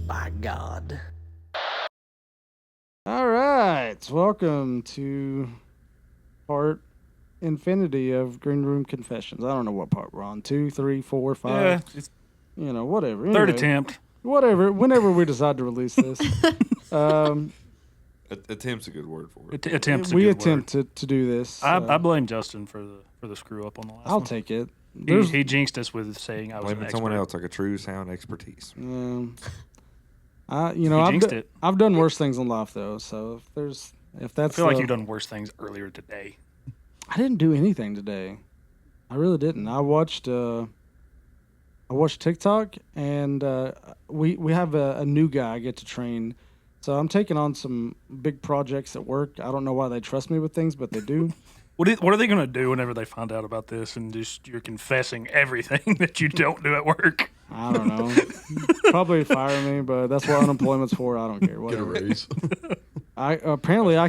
by God. All right, welcome to part infinity of Green Room Confessions. I don't know what part we're on. 2, 3, 4, 5. Yeah, it's Whatever. third Anyway, attempt. Whatever. Whenever we decide to release this, Attempt's a good word for it. Attempt's a we good attempt word. to do this. I blame Justin for the screw up on the last I'll one. take it. He jinxed us with saying I was Blaming an someone expert. else like a true sound expertise. I've jinxed it. I've done worse things in life though. So if that's I feel like you've done worse things earlier today. I didn't do anything today. I really didn't. I watched TikTok, and we have a new guy I get to train. So I'm taking on some big projects at work. I don't know why they trust me with things, but they do. What are they going to do whenever they find out about this and just you're confessing everything that you don't do at work? I don't know. Probably fire me, but that's what unemployment's for. I don't care. Whatever. Get a raise. Apparently I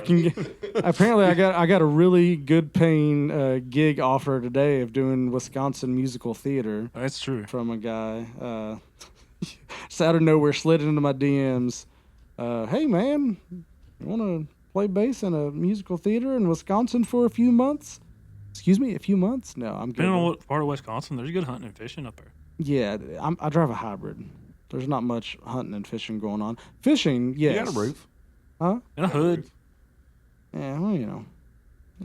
got a really good paying gig offer today of doing Wisconsin musical theater. That's true. From a guy. Just out of nowhere, slid into my DMs. Hey man, you want to play bass in a musical theater in Wisconsin for a few months? Excuse me, a few months? No, I'm good. Depending on what part of Wisconsin, there's good hunting and fishing up there. Yeah, I drive a hybrid. There's not much hunting and fishing going on. Fishing, yes. You got a roof. Huh? In a hood. Yeah, well,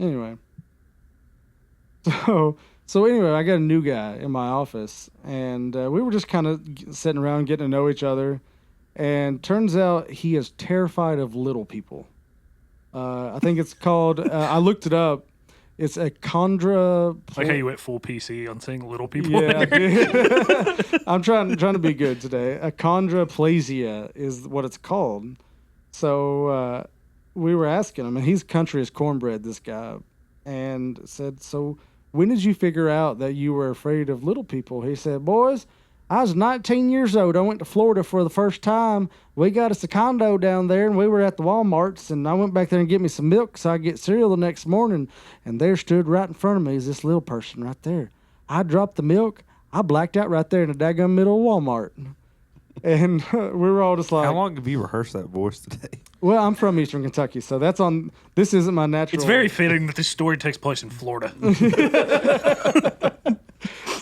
Anyway. So anyway, I got a new guy in my office, and we were just kind of sitting around getting to know each other, and turns out he is terrified of little people. I think it's called, I looked it up, it's a chondra... Like how you went full PC on saying little people. Yeah. I'm trying to be good today. Achondroplasia is what it's called. So we were asking him, and he's country as cornbread, this guy, and said, so when did you figure out that you were afraid of little people? He said, boys, I was 19 years old. I went to Florida for the first time. We got us a condo down there, and we were at the Walmarts, and I went back there and get me some milk so I could get cereal the next morning, and there stood right in front of me is this little person right there. I dropped the milk. I blacked out right there in the daggum middle of Walmart. And we were all just like... How long have you rehearsed that voice today? Well, I'm from Eastern Kentucky, so that's on... This isn't my natural... It's very fitting that this story takes place in Florida.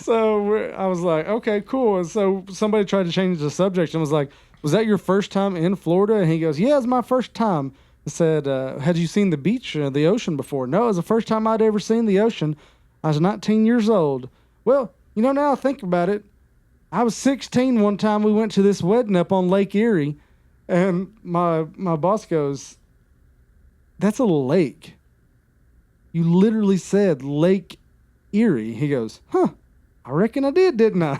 So I was like, okay, cool. And so somebody tried to change the subject and was like, was that your first time in Florida? And he goes, yeah, it's my first time. I said, had you seen the beach, the ocean before? No, it was the first time I'd ever seen the ocean. I was 19 years old. Well, now I think about it. I was 16 one time. We went to this wedding up on Lake Erie, and my boss goes, that's a lake. You literally said Lake Erie. He goes, huh, I reckon I did, didn't I?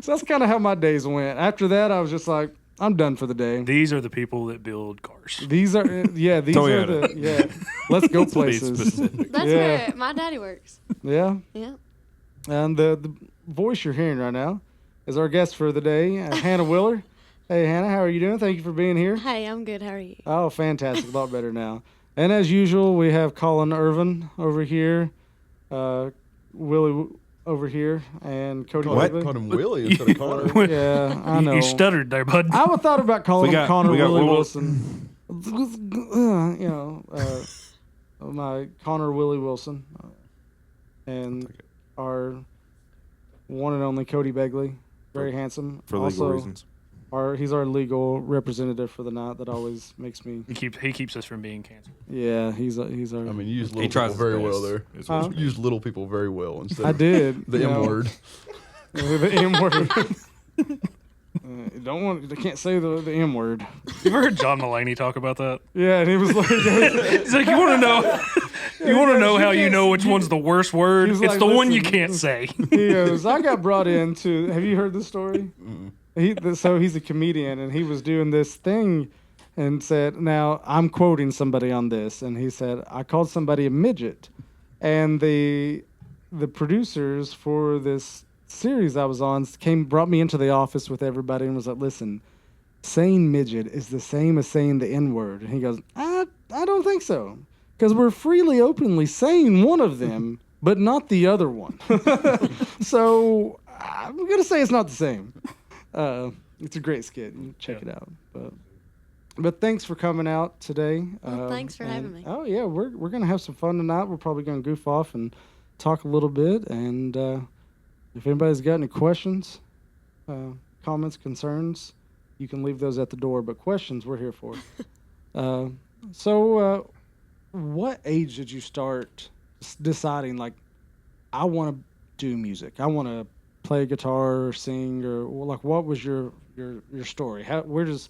So that's kind of how my days went. After that, I was just like, I'm done for the day. These are the people that build cars. These are, let's go places. That's where my daddy works. Yeah. Yeah. And the voice you're hearing right now is our guest for the day, Hannah Willer. Hey, Hannah, how are you doing? Thank you for being here. Hey, I'm good. How are you? Oh, fantastic. A lot better now. And as usual, we have Colin Irvin over here, Willie over here, and Cody Begley. Called him Willie instead of Connor. Yeah, I know. You stuttered there, bud. I would thought about calling him Connor Willie Wilson. My Connor Willie Wilson. And our one and only Cody Begley. Very handsome. For legal reasons. He's our legal representative for the night. That always makes me... He keeps us from being canceled. Yeah, he's our... I mean, you used He little tries people his very best. well there. Huh? You used little people very well instead I of did. the M word. The M word. I can't say the M word. You ever heard John Mulaney talk about that? Yeah, and he was like... He's like, you want to know how you know which one's the worst word? He's It's like, the one you listen. can't say. He goes, I got brought into... Have you heard this story? So he's a comedian, and he was doing this thing and said, now, I'm quoting somebody on this, and he said, I called somebody a midget. And the producers for this series I was on brought me into the office with everybody and was like, listen, saying midget is the same as saying the N-word. And he goes, I don't think so. Because we're freely, openly saying one of them, but not the other one. So I'm going to say it's not the same. It's a great skit. You check it out. But thanks for coming out today. Well, thanks for having me. Oh yeah, we're gonna have some fun tonight. We're probably gonna goof off and talk a little bit. And if anybody's got any questions, comments, concerns, you can leave those at the door. But questions, we're here for. So, what age did you start deciding like, I want to do music? I want to play guitar or sing, or like, what was your story? Where does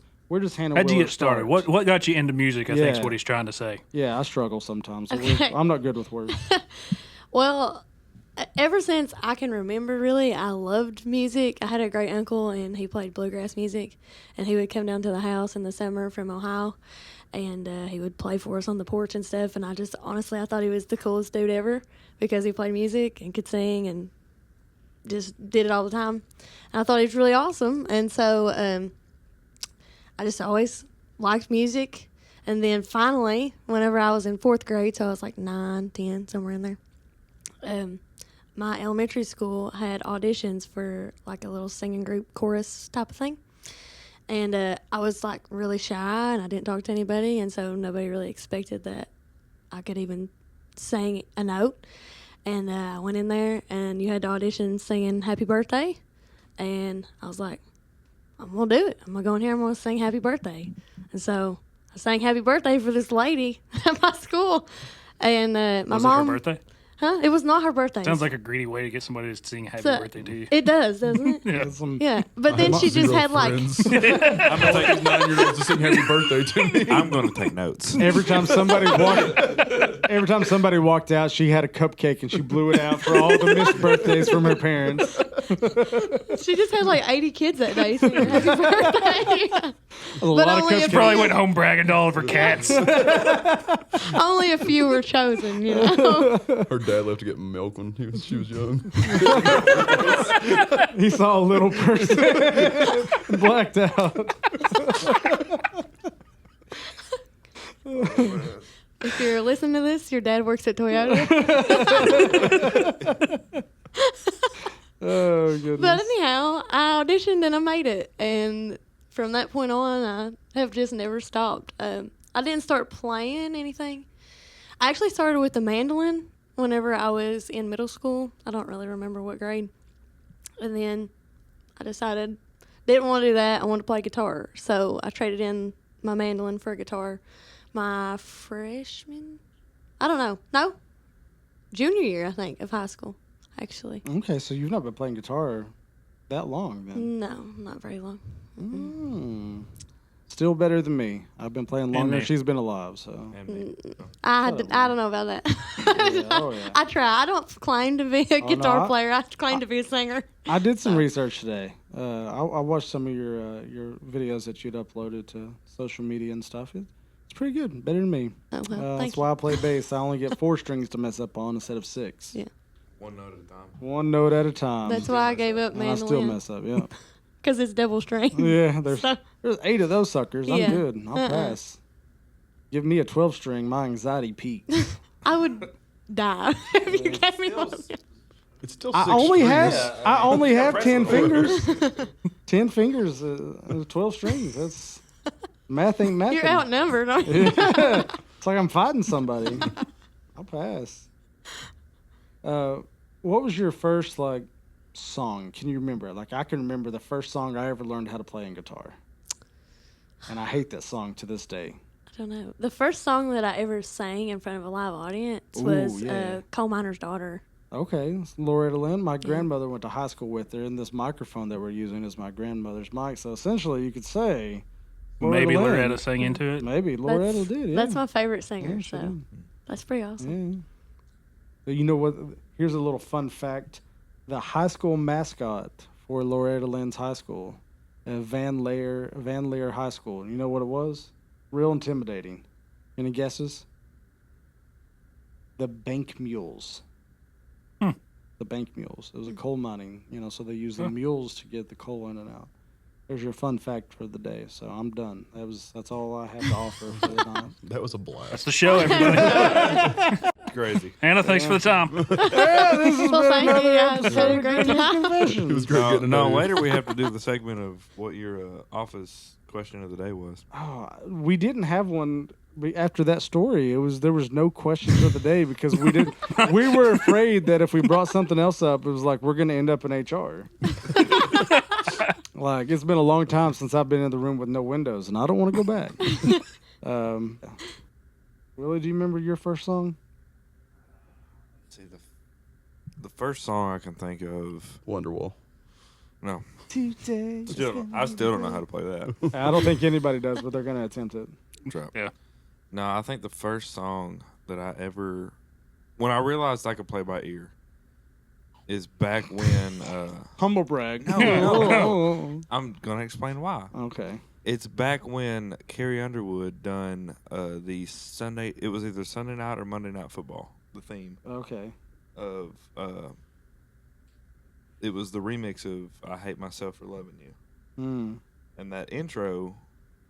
Hannah How'd you Wheeler get started? start? What got you into music, I think is what he's trying to say. Yeah, I struggle sometimes. Okay. I'm not good with words. Well, ever since I can remember, really, I loved music. I had a great uncle, and he played bluegrass music, and he would come down to the house in the summer from Ohio, and he would play for us on the porch and stuff, and I thought he was the coolest dude ever because he played music and could sing and just did it all the time. And I thought he was really awesome, and so I just always liked music. And then finally, whenever I was in 4th grade, so I was like 9, 10, somewhere in there, my elementary school had auditions for like a little singing group chorus type of thing. And I was like really shy, and I didn't talk to anybody, and so nobody really expected that I could even sing a note. And I went in there, and you had to audition singing Happy Birthday. And I was like, I'm going to do it. I'm going to go in here, I'm going to sing Happy Birthday. And so I sang Happy Birthday for this lady at my school. And my Was mom... it her birthday? Huh? It was not her birthday. Sounds like a greedy way to get somebody to sing happy birthday to you. It does, doesn't it? Yeah. Yeah. But then she just had like... I'm gonna take his 9-year-old to sing happy birthday to me. I'm going to take notes. Every time somebody walked out, she had a cupcake and she blew it out for all the missed birthdays from her parents. She just had like 80 kids that day singing happy birthday. A lot of only a cupcakes. few- Probably went home bragging to all of her cats. Only a few were chosen, you know. Her dad left to get milk when she was young. He saw a little person blacked out. If you're listening to this, your dad works at Toyota. Oh, goodness. But anyhow, I auditioned and I made it. And from that point on, I have just never stopped. I didn't start playing anything. I actually started with the mandolin whenever I was in middle school. I don't really remember what grade. And then I decided, didn't want to do that. I wanted to play guitar. So I traded in my mandolin for a guitar. My freshman, I don't know. No, junior year, I think, of high school, actually. Okay, so you've not been playing guitar that long then? No, not very long. Still better than me. I've been playing longer. me. She's been alive, so. And me. I don't know about that. Yeah, oh, yeah. I try. I don't claim to be a guitar no, player. I claim to be a singer. I did some research today. I watched some of your videos that you'd uploaded to social media and stuff. It's pretty good. Better than me. Oh, well, That's thank why I play bass. I only get 4 strings to mess up on instead of 6. Yeah. One note at a time. One note at a time. That's why I gave up and I still mandolin. mess up, yeah. Because it's double string. Yeah, there's So- 8 of those suckers. I'm Yeah. good. I'll pass. Give me a 12 string, my anxiety peaked. I would die if you gave me one. It's still I 6 only strings. have I only have 10 fingers. 10 fingers, 12 strings. That's math ain't math. You're outnumbered, aren't you? It's like I'm fighting somebody. I'll pass. What was your first like song? Can you remember? Like I can remember the first song I ever learned how to play in guitar, and I hate that song to this day. I don't know. The first song that I ever sang in front of a live audience Ooh, was yeah. Coal Miner's Daughter. Okay, it's Loretta Lynn. My grandmother went to high school with her, and this microphone that we're using is my grandmother's mic. So essentially, you could say Maybe Lynn. Loretta sang into it. Maybe Loretta did. Yeah. That's my favorite singer, Yeah, she so did. that's pretty awesome. Yeah. But you know what? Here's a little fun fact: the high school mascot for Loretta Lynn's high school, Van Leer High School. You know what it was? Real intimidating. Any guesses? The Bank Mules. The Bank Mules. It was a coal mining, so they use the mules to get the coal in and out. There's your fun fact for the day. So I'm done. That's all I have to offer for the night. That was a blast. That's the show, everybody. Crazy. Anna, thanks for the time. Yeah, this has Well, been thank you another guys. episode Had a of great Granny's time. Confessions. It was great getting to know you. Later we have to do the segment of what your office question of the day was. Oh, we didn't have one after that story. There was no questions of the day because we were afraid that if we brought something else up, it was like we're going to end up in HR. Like it's been a long time since I've been in the room with no windows, and I don't want to go back. Willie, do you remember your first song? See, the first song I can think of. Wonderwall. No, Today. I still don't know how to play that. I don't think anybody does, but they're going to attempt it. Trap. Yeah. No, I think the first song that when I realized I could play by ear, is back when. Humble brag. No. I'm gonna explain why. Okay. It's back when Carrie Underwood done the Sunday. It was either Sunday night or Monday Night Football. The theme Okay. of it was the remix of "I Hate Myself for Loving You," Mm. and that intro,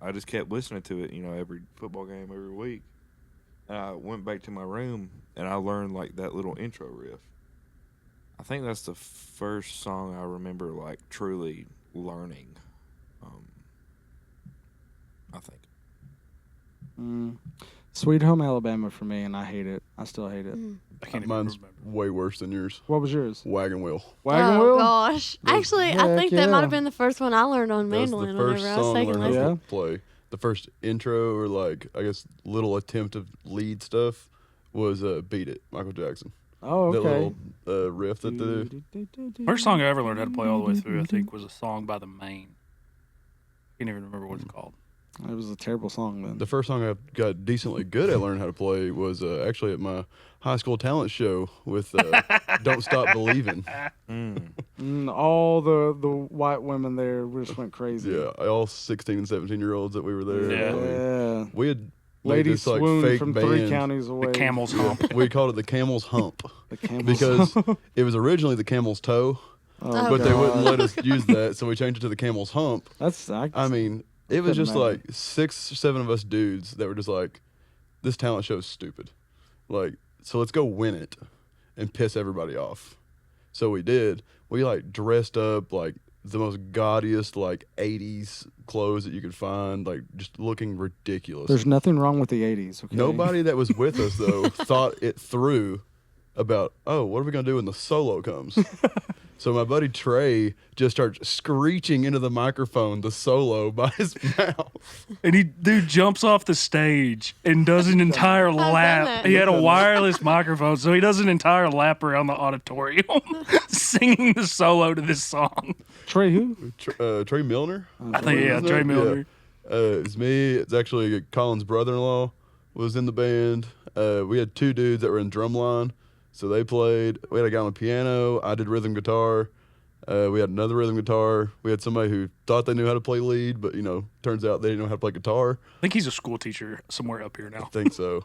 I just kept listening to it. Every football game every week. And I went back to my room and I learned like that little intro riff. I think that's the first song I remember like truly learning. I think. Mm. Sweet Home Alabama for me, and I hate it. I still hate it. I can't even Mine's remember. way worse than yours. What was yours? Wagon wheel. Wagon Oh Wheel? gosh! Actually, I Heck think that yeah. might have been the first one I learned on That's mandolin the first whenever I was song I taking learned how lessons. to play. The first intro or like I guess little attempt of lead stuff was "Beat It," Michael Jackson. Oh, That okay. little riff that the First song I ever learned how to play all the way through, I think, was a song by the Maine. Can't even remember what it's called. It was a terrible song then. the first song I got decently good at learning how to play was actually at my high school talent show with "Don't Stop Believing." All the white women there just went crazy. Yeah, all 16 and 17-year-olds that we were there. Yeah. Yeah. We had made Lady this like swooned fake from band. 3 counties away. The Camel's Hump. We called it the Camel's Hump The Camel's because it was originally the Camel's Toe, Oh, but they God. wouldn't let us use that, so we changed it to the Camel's Hump. That's I mean, it was couldn't just like 6 or 7 of us dudes that were just like, this talent show is stupid. Like, so let's go win it and piss everybody off. So we did. We like dressed up like the most gaudiest like 80s clothes that you could find, like just looking ridiculous. There's nothing wrong with the 80s. Okay? Nobody that was with us though thought it through about, oh, what are we gonna do when the solo comes? So my buddy Trey just starts screeching into the microphone the solo by his mouth. And dude jumps off the stage and does an entire done lap. that. He had a wireless microphone, so he does an entire lap around the auditorium singing the solo to this song. Trey who? Trey Milner. I think, yeah, Wasn't Trey it? Milner. Yeah. It's me. It's actually Colin's brother-in-law was in the band. We had 2 dudes that were in drumline, so they played. We had a guy on the piano. I did rhythm guitar. We had another rhythm guitar. We had somebody who thought they knew how to play lead, but turns out they didn't know how to play guitar. I think he's a school teacher somewhere up here now. I think so.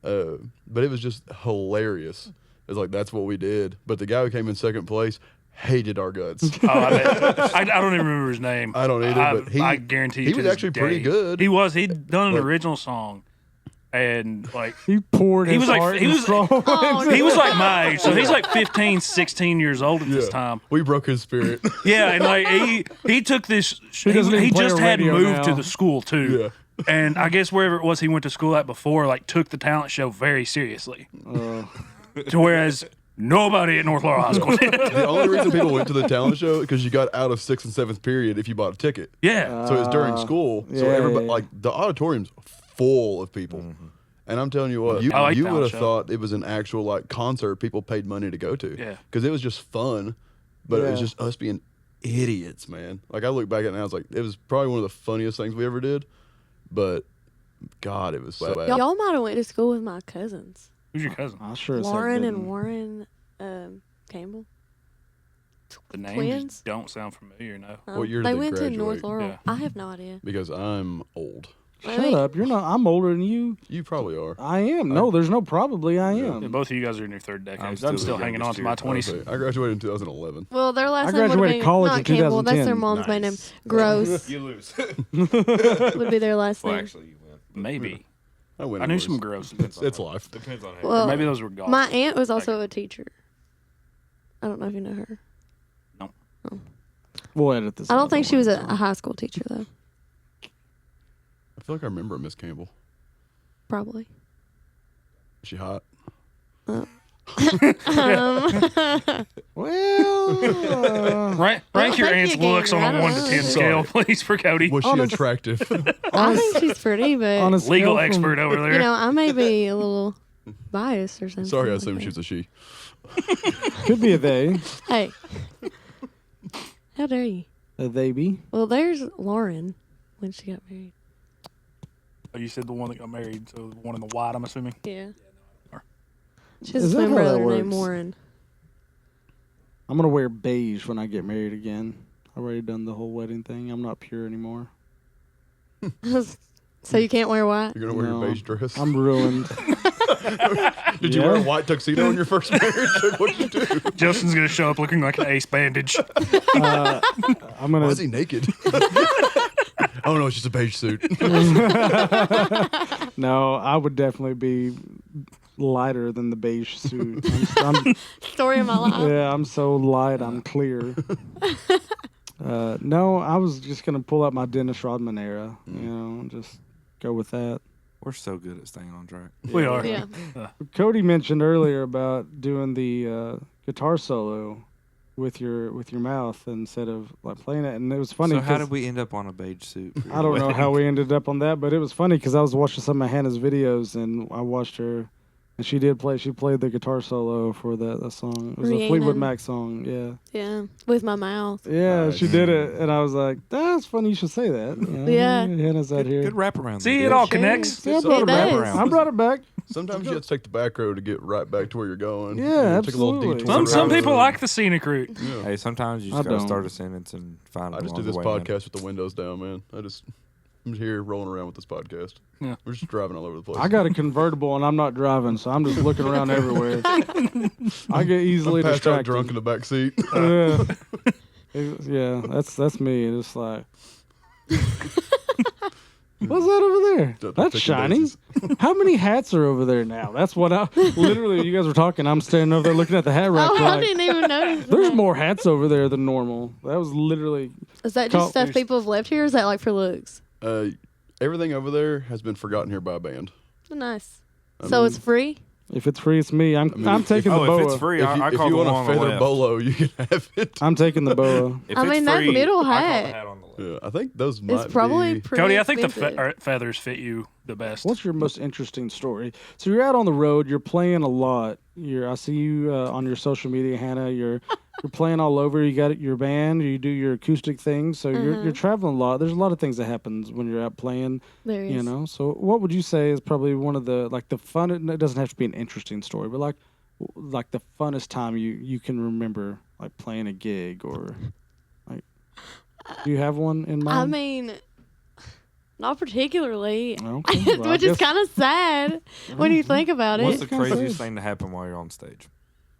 But it was just hilarious. It's like that's what we did. But the guy who came in second place hated our guts. Oh, I don't even remember his name. I don't either, but I guarantee you he to was this actually pretty day. good. He was. He'd done an But- original song, and like He poured He his was like- heart he and was- soul Oh, into he was like my age, so he's like 15, 16 years old at this Yeah. time. We broke his spirit. Yeah, and like he took this. He, doesn't even play just a had radio moved to now. the school too. Yeah. And I guess wherever it was he went to school at before, like took the talent show very seriously. To whereas nobody at North Laurel High School did. The only reason people went to the talent show because you got out of 6th and 7th period if you bought a ticket. Yeah. So it's during school. So yeah, everybody, yeah. like the auditorium's full of people. And I'm telling you what, you I like would talent have show. thought it was an actual like concert people paid money to go to. Yeah. Because it was just fun, but it was Yeah. just us being idiots, man. Like I look back at it now, it's like it was probably one of the funniest things we ever did. But God, it was so bad. Y'all might have went to school with my cousins, Who's your cousin? I sure as heck Lauren didn't. and Warren Campbell. The name Twins? just don't sound familiar. No. What year did they they went to North graduate? Laurel. Yeah. I have no idea. Because I'm old. Shut up! You're not. I'm older than you. You probably are. I am. No, there's no probably. I Yeah, am. both of you guys are in your third decade. I'm I'm still still the hanging on youngest to my here. 20s. Okay. I graduated in 2011. Well, their last I name would have graduated been college not in Campbell. That's their 2010. mom's maiden name. Nice. Gross You lose. would be their last Well, name. actually, you win. Maybe. I win. I knew anyways. some girls. It's life. Depends on how. Well, Maybe those were golf. my aunt was also a teacher. I don't know if you know her. No. Oh. We'll edit this. I don't out, think she was worry. a high school teacher though. I feel like I remember Miss Campbell. Probably. Is she hot? Well, Rank Well, your thank aunt's you again, looks on I a don't 1 to know. 10 scale, please, for Cody. Was she Honest- attractive? I think she's pretty, but on a scale Legal from- expert over there. you know, I may be a little biased or something. Sorry, I like assumed that. she was a she. Could be a they. Hey, how dare you? A they be. Well, there's Lauren when she got married. Oh, you said the one that got married, so the one in the white, I'm assuming. Yeah. Or- She has Is a that twin how that brother named works? Warren. I'm gonna wear beige when I get married again. I've already done the whole wedding thing. I'm not pure anymore. So you can't wear white? You're gonna wear No. your beige dress. I'm ruined. Did you wear a Yeah. white tuxedo in your first marriage? Like, what'd you do? Justin's going to show up looking like an ace bandage. I'm Why gonna. is he naked? Oh no, it's just a beige suit. No, I would definitely be lighter than the beige suit. Story of my life. Yeah, I'm so light. I'm clear. No, I was just gonna pull out my Dennis Rodman era. You know, just go with that. We're so good at staying on track. We are. Yeah. Cody mentioned earlier about doing the guitar solo with your mouth instead of like playing it, and it was funny. So how 'cause did we end up on a beige suit? for your I don't know wedding? how we ended up on that, but it was funny because I was watching some of Hannah's videos, and I watched her, and she played the guitar solo for that song. It was a Fleetwood Rhiannon. Mac song. Yeah, Yeah. With my mouth. yeah, she Nice. did it, and I was like, "That's funny. You should say that." You know, Yeah. Hannah's out here. Good wraparound. See, there, it all dude. connects. Yeah, I It brought it back. does. I brought it back. Sometimes you have to take the back road to get right back to where you're going. Yeah, You know, take a little absolutely. detour Some around people the- like the scenic route. Yeah. Hey, sometimes you I just gotta don't. start a sentence and find. I just do along this the way, man. podcast with the windows down, man. I'm here rolling around with this podcast. Yeah. We're just driving all over the place. I got a convertible, and I'm not driving, so I'm just looking around everywhere. I get easily I'm passed out distracted. drunk in the back seat. Yeah, that's me. It's like, what's that over there? The That's picking shiny. daisies. How many hats are over there now? That's what I literally. You guys were talking. I'm standing over there looking at the hat rack. Oh, I like, didn't even notice. there's that. more hats over there than normal. That was literally. Is that just stuff there's- people have left here, or is that like for looks? Everything over there has been forgotten here by a band. Oh, nice. I So mean, it's free? If it's free, it's me. I'm mean, taking the Oh, boa. if it's free, If I you call the want one a on the feather left. bolo, you can have it. I'm taking the boa. If I it's mean, that free, middle I call the hat hat on the left. Yeah, I think those might It's probably be. pretty Cody, I think the expensive. feathers fit you the best. What's your most interesting story? So you're out on the road. You're playing a lot. I see you on your social media, Hannah. You're playing all over. You got your band. You do your acoustic things. So you're traveling a lot. There's a lot of things that happens when you're out playing. There is. You know. So what would you say is probably one of the the fun? It doesn't have to be an interesting story, but like the funnest time you can remember like playing a gig or like. Do you have one in mind? I mean, not particularly. Okay, well, I Which is guess- kind of sad when you think about What's it. the kinda craziest sad. thing to happen while you're on stage?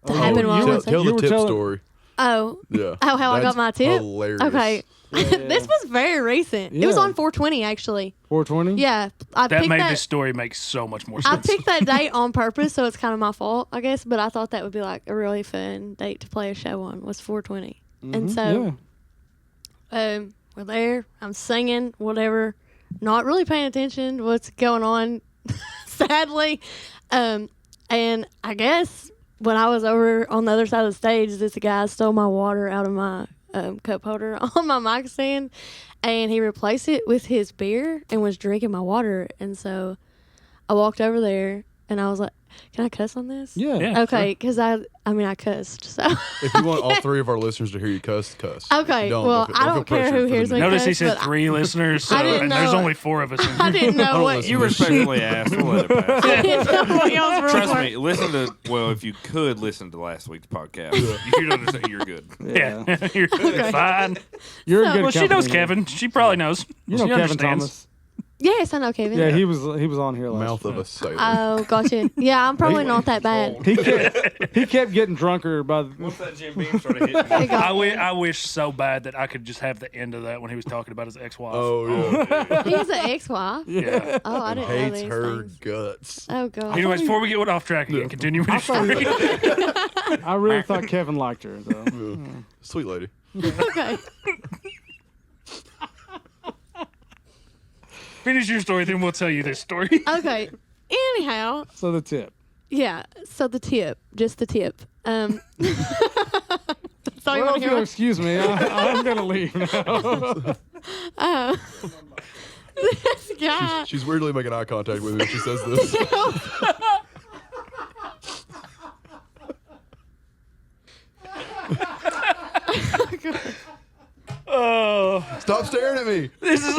To happen while you- we're Tell, tell you the were tip telling- story. Oh, Yeah. Oh, how I got That's my tip? Hilarious. okay. Yeah. This was very recent. It was Yeah. on 420, actually. 420. Yeah. I that picked made that. this story make so much more I sense. picked that date on purpose, so it's kind of my fault, I guess. But I thought that would be like a really fun date to play a show on. Was 420, and so Yeah. we're there. I'm singing, whatever, not really paying attention to what's going on. Sadly, and I guess when I was over on the other side of the stage, this guy stole my water out of my cup holder on my mic stand, and he replaced it with his beer and was drinking my water. And so I walked over there and I was like, "Can I cuss on this?" Yeah. Yeah. Okay, because I mean I cussed. So If you want all three of our listeners to hear you cuss, cuss. okay, If you well feel- I don't feel care pressured who for hears the me. next- Notice he cuss, said but 3 listeners, so, I didn't and there's know- only 4 of us in I here. didn't know Hold on, what. listen. You respectfully asked. We'll let it pass. I didn't know what y'all's rules Trust were. me. Listen to if you could listen to last week's podcast, you'd understand. You're good. Yeah, you're fine. You're a So- good Well, she knows company. Kevin. She probably knows. You she know Kevin understands. Thomas. Yes, I know Kevin. Yeah, he was on here last Mouth week. of a sailor. Oh, gotcha. Yeah, I'm probably not that bad. He kept getting drunker by the, Once that Jim Beam started hitting me. I wish so bad that I could just have the end of that when he was talking about his ex-wife. Oh yeah. He has an ex-wife. Yeah. Oh, I didn't know Hates these her things. guts. Oh, God. Anyways, before we get off track again, continue with your story. I really thought Kevin liked her though. Yeah. Sweet lady. Okay. Finish your story, then we'll tell you this story. Okay. Anyhow, So the tip. yeah. So the tip, just the tip. That's all you Well, want if to you'll hear. excuse me, I'm gonna leave now. This guy. She's weirdly making eye contact with me when she says this. Oh, Stop staring at me. this is.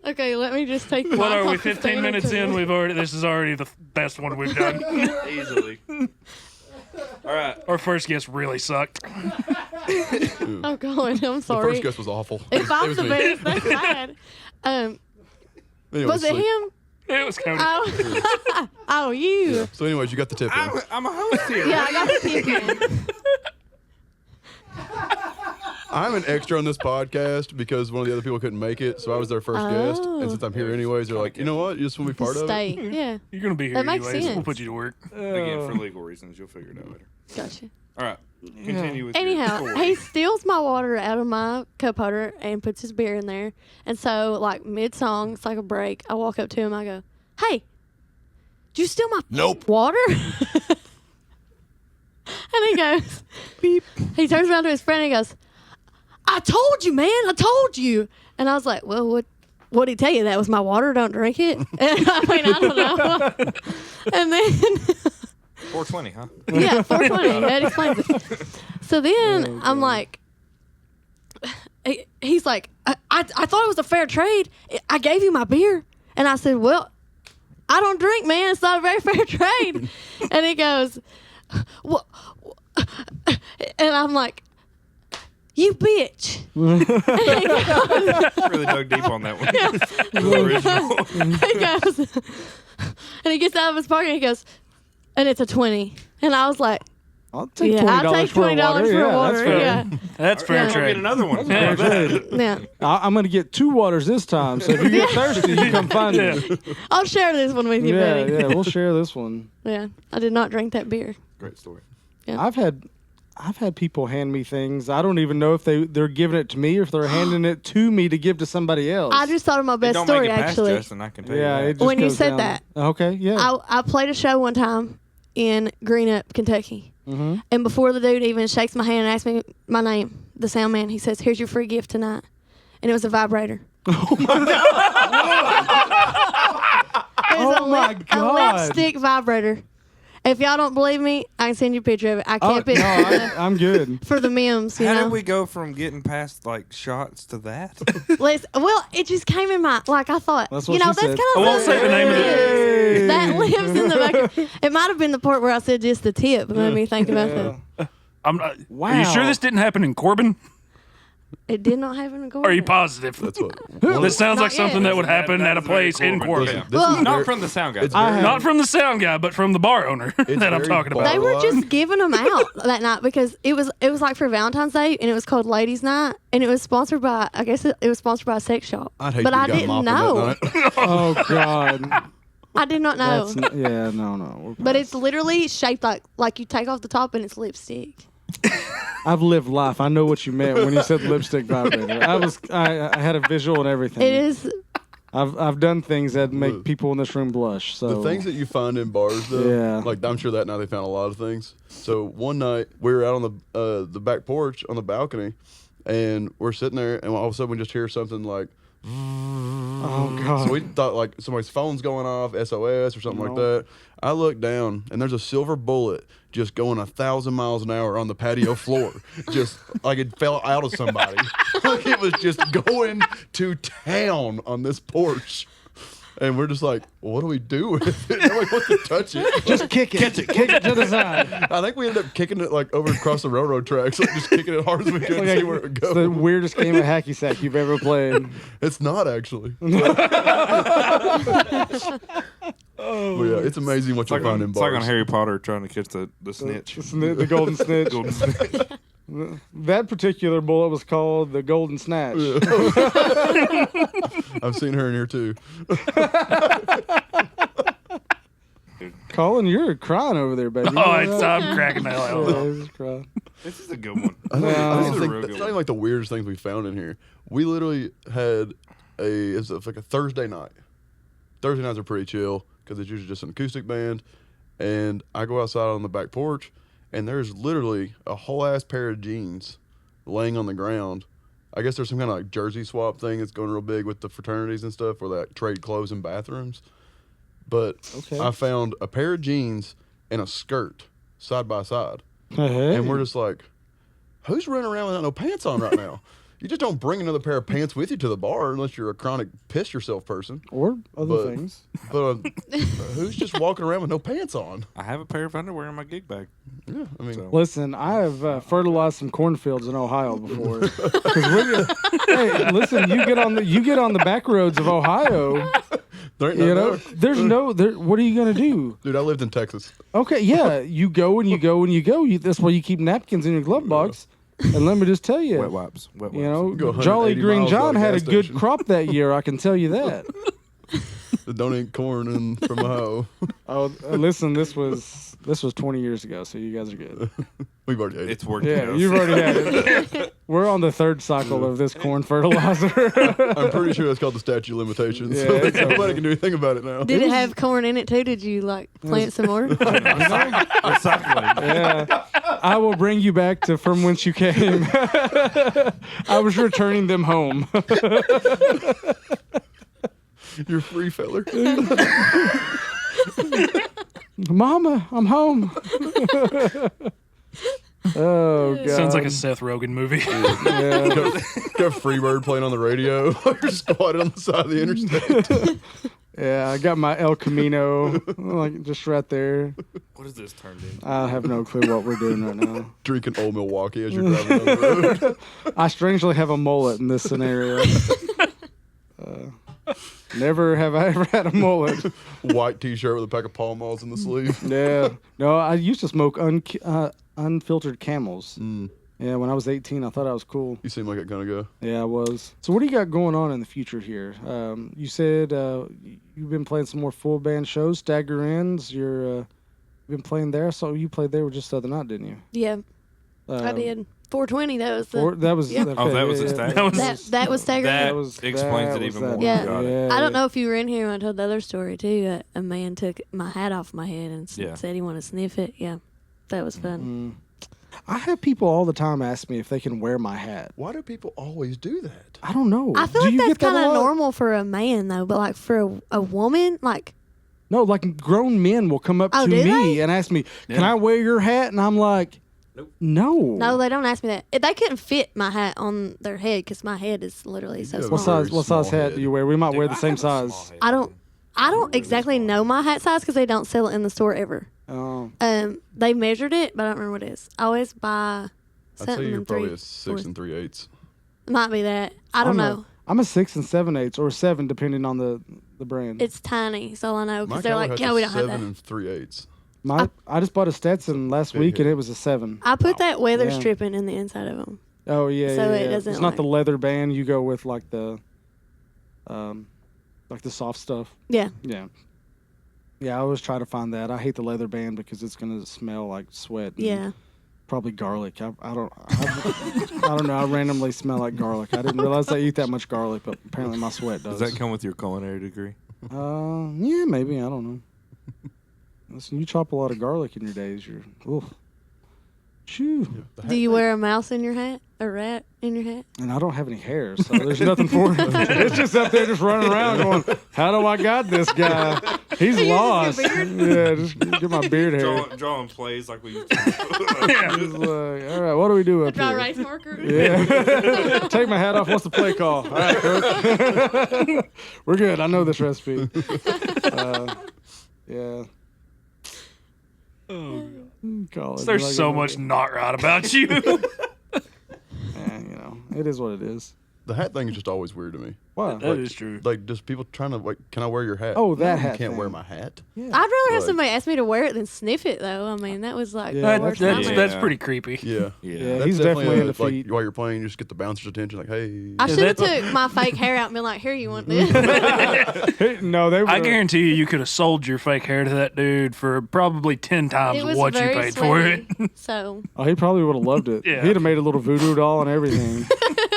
Okay, let me just take. What my are we? coffee 15 stand minutes and- in. This is already the best one we've done. Easily. All right. Our first guest really sucked. Oh God, I'm The sorry. first guess was awful. If It I'm was the me. best, that's bad. Anyway, Was it so- him? It was Cody. Oh, oh, you. Yeah. So, anyways, you got the tip in. I'm a host here. Yeah, I got the tip in. I'm an extra on this podcast because one of the other people couldn't make it, so I was their first guest. Oh. And since I'm here anyways, they're like, you know what? You just want to be part of it? Stay. Yeah, You're going to be here That makes anyways. We'll sense. put you to work. Again, for legal reasons, you'll figure it out later. gotcha. All right. Continue with your Anyhow, story. he steals my water out of my cup holder and puts his beer in there. And so, like, mid-song, it's like a break. I walk up to him. I go, "Hey, did you steal my water?" And he goes, "Beep." He turns around to his friend and he goes, "I told you, man. I told you." And I was like, "Well, what'd he tell you? That was my water. Don't drink it." And I mean, I don't know. And then... 420, huh? Yeah, 420. That explains it. So then I'm like, he's like, I thought it was a fair trade. I gave you my beer. And I said, well, I don't drink, man. It's not a very fair trade. And he goes, well, and I'm like, you bitch. And he goes, Really dug deep on that one. The original. he goes, and he gets out of his pocket and he goes, and it's a 20. And I was like, I'll take yeah, $20 I'll take for a $20 water. for Yeah, a water. that's fair. Yeah. That's fair Yeah. I'll get trade. another one. Fair trade. Yeah. I'm gonna get 2 waters this time. So if you get thirsty, you come find me. I'll share this one with you, Yeah, buddy. yeah, we'll share this one. Yeah. I did not drink that beer. Great story. I've had people hand me things. I don't even know if they're giving it to me or if they're handing it to me to give to somebody else. I just thought of my It best don't story, make it past actually. Justin, I can tell yeah, you it that. just When you goes said down. that. Okay, yeah. I played a show one time in Greenup, Kentucky. Mm-hmm. And before the dude even shakes my hand and asks me my name, the sound man, he says, "Here's your free gift tonight." And it was a vibrator. Oh my A God. lipstick vibrator. If y'all don't believe me, I can send you a picture of it. I kept it I'm good. for the memes, you How know. did we go from getting past like shots to that? Well, it just came in my, like, I thought, That's you what know, she that's said. kind of I won't say the name of it. Hey. that lives in the back. It might have been the part where I said just the tip that made me think about that. Are you Are you sure this didn't happen in Corbin? It did not happen in Corbin. Are you positive? That's what. This sounds Not like something yet. that would happen That at a is very place in Corbin. Corbin. Yeah. This Well, is Not very- from the sound guy. It's I very- have- Not from the sound guy, but from the bar owner that I'm very talking about. They were Bar. just giving them out that night because it was like for Valentine's Day and it was called Ladies Night and it was sponsored by, I guess it was sponsored by a sex shop. I'd hate But to be I got didn't mopping know. that night. Oh God. I did not know. Yeah, no. But it's literally shaped like you take off the top and it's lipstick. I've lived life. I know what you meant when you said lipstick vibrator. I had a visual and everything. It is. I've done things that make people in this room blush. So The things that you find in bars, though, Yeah. like I'm sure that night they found a lot of things. So one night we were out on the back porch on the balcony, and we're sitting there, and all of a sudden we just hear something like. Oh God. So we thought like somebody's phone's going off, SOS or something like that. I look down and there's a silver bullet just going 1,000 miles an hour on the patio floor, just like it fell out of somebody. Like it was just going to town on this porch. And we're just like, well, what do we do with it? Nobody wants to touch it. Just kick it. Kick it to the side. I think we ended up kicking it like over across the railroad tracks, like just kicking it hard as we could to see where it would It's the go. weirdest game of hacky sack you've ever played. It's not actually. But yeah, it's amazing what you find in It's like bars. on Harry Potter trying to catch the snitch. The golden snitch. Golden snitch. That particular bullet was called the golden snatch. I've seen her in here too. Colin, you're crying over there, baby. Oh, I'm cracking the hell out. Yeah, he's crying. This is a good one. I No. don't This is a think real that's good not even one. like the weirdest things we found in here. We literally had it's like a Thursday night. Thursday nights are pretty chill because it's usually just an acoustic band. And I go outside on the back porch, and there's literally a whole ass pair of jeans laying on the ground. I guess there's some kind of like jersey swap thing that's going real big with the fraternities and stuff, where they like trade clothes in bathrooms. But Okay. I found a pair of jeans and a skirt side by side. Hey. And we're just like, who's running around without no pants on right now? You just don't bring another pair of pants with you to the bar unless you're a chronic piss yourself person. or other but- things. But who's just walking around with no pants on? I have a pair of underwear in my gig bag. Yeah, I mean, So- Listen, I have fertilized some cornfields in Ohio before. 'Cause hey, listen, you get on the back roads of Ohio. there ain't You no know, there. there's no there. What are you gonna do? Dude, I lived in Texas. Okay, yeah, you go and you go and you go. That's why you keep napkins in your glove box. And let me just tell you, Wet wipes. Wet wipes. you know, Go 180 Jolly Green miles to John a had a gas good station. crop that year. I can tell you that. Don't eat corn from Ohio. Oh, listen, this was 20 years ago, so you guys are good. We've already ate It's it. working. Yeah, you've already had it. We're on the third cycle of this corn fertilizer. I'm pretty sure that's called the statute of limitations. Yeah, so it's nobody can do anything about it now. Did it have corn in it too? Did you like plant some more? Recycling. Yeah, I will bring you back to from whence you came. I was returning them home. You're free, feller. Mama, I'm home. Oh God! Sounds like a Seth Rogen movie. Yeah. Got Freebird playing on the radio. You're squatted on the side of the interstate. Yeah, I got my El Camino like just right there. What has this turned into? I have no clue what we're doing right now. Drinking Old Milwaukee as you're driving down the road. I strangely have a mullet in this scenario. Never have I ever had a mullet. White T-shirt with a pack of Pall Malls in the sleeve. Yeah. No, I used to smoke unfiltered Camels. Mm. Yeah, when I was 18, I thought I was cool. You seem like that kind of guy. Yeah, I was. So what do you got going on in the future here? You said you've been playing some more full band shows, Stagger Ends. You've been playing there. So you played there just the other night, didn't you? Yeah, I did. 420. That was the. That was. Yeah. Oh, that was a Stagger? That was That was Stagger. That Ends. explains that it was even that. more. Yeah. Got it. I don't know if you were in here when I told the other story too. A man took my hat off my head and Yeah. said he wanted to sniff it. Yeah, that was fun. I have people all the time ask me if they can wear my hat. Why do people always do that? I don't know. I feel Do like you that's get that kind a of lot? normal for a man though, but like for a woman, like No, like grown men will come up Oh, to do me they? and ask me, "Can Yeah. I wear your hat?" And I'm like, "No." no, they don't ask me that. They couldn't fit my hat on their head because my head is literally so Yeah, small. What size? What Small size hat head. do you wear? We might wear the I same have a small size. head. I don't exactly know my hat size because they don't sell it in the store ever. Oh, They measured it, but I don't remember what it is. I always buy I'd something say you're in probably 3/4. a 6 3/8. Might be that. I don't know. I'm a 6 7/8 or 7 depending on the brand. It's tiny, so all I know My because they're cowboy like, hat's yeah, a we don't have 7 that. 3/8. I just bought a Stetson last Big week and head. it was a 7. I put that weather Yeah. stripping in the inside of them. Oh yeah, So yeah, it yeah. doesn't It's not like- the leather band. You go with like the soft stuff. Yeah. Yeah. Yeah, I always try to find that. I hate the leather band because it's gonna smell like sweat. and Yeah. Probably garlic. I don't know. I randomly smell like garlic. I didn't realize I eat that much garlic, but apparently my sweat does. Does that come with your culinary degree? Yeah, maybe. I don't know. Listen, you chop a lot of garlic in your days. Shoo. The hat Do you thing- wear a mouse in your hat? A rat in your hat? And I don't have any hair, so there's nothing for it. It's just up there just running around going, how do I got this guy? He's uses your lost. beard? Yeah, just get my beard hair. Drawing plays like we used It's like, all right, what do we do A up dry here? erase marker? Yeah. Take my hat off. What's the play call? All right, coach. We're good. I know this recipe. Yeah. College, There's like so it. much not right about you. It is what it is. The hat thing is just always weird to me. Wow. That is true. Like, just people trying to, like, can I wear your hat? Oh, that No, hat You can't thing. wear my hat. I'd rather have Like- somebody ask me to wear it than sniff it, though. I mean, that was like Yeah, the That- worst that's, nightmare. that's pretty creepy. Yeah. Yeah, That's he's definitely into like, feet. while you're playing, you just get the bouncer's attention. Like, hey. I Is should have that- took my fake hair out and been like, here, you want this? No, they were. I guarantee you could have sold your fake hair to that dude for probably 10 times It was what you very paid for it. sweaty. So, Oh, he probably would have loved it. Yeah. He'd have made a little voodoo doll and everything.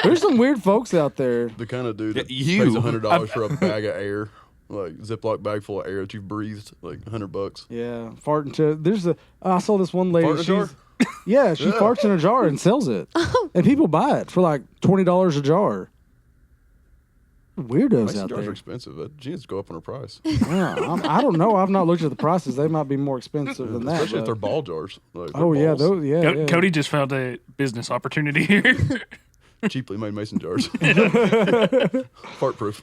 There's some weird folks out there. The kind of dude that Yeah, you. pays $100 for a bag of air, like Ziploc bag full of air that you've breathed, like $100. Yeah, farting to. There's a. I saw this one lady. Fart in a jar? Yeah, she Yeah. farts in a jar and sells it, and people buy it for like $20 a jar. Weirdos Mason out jars are there. expensive. She needs to go up on her price. Yeah, I don't know. I've not looked at the prices. They might be more expensive than that. Especially if but- they're ball jars. Like, Oh they're yeah, balls. those. Yeah, yeah. Cody just found a business opportunity here. Cheaply made mason jars. Fart proof.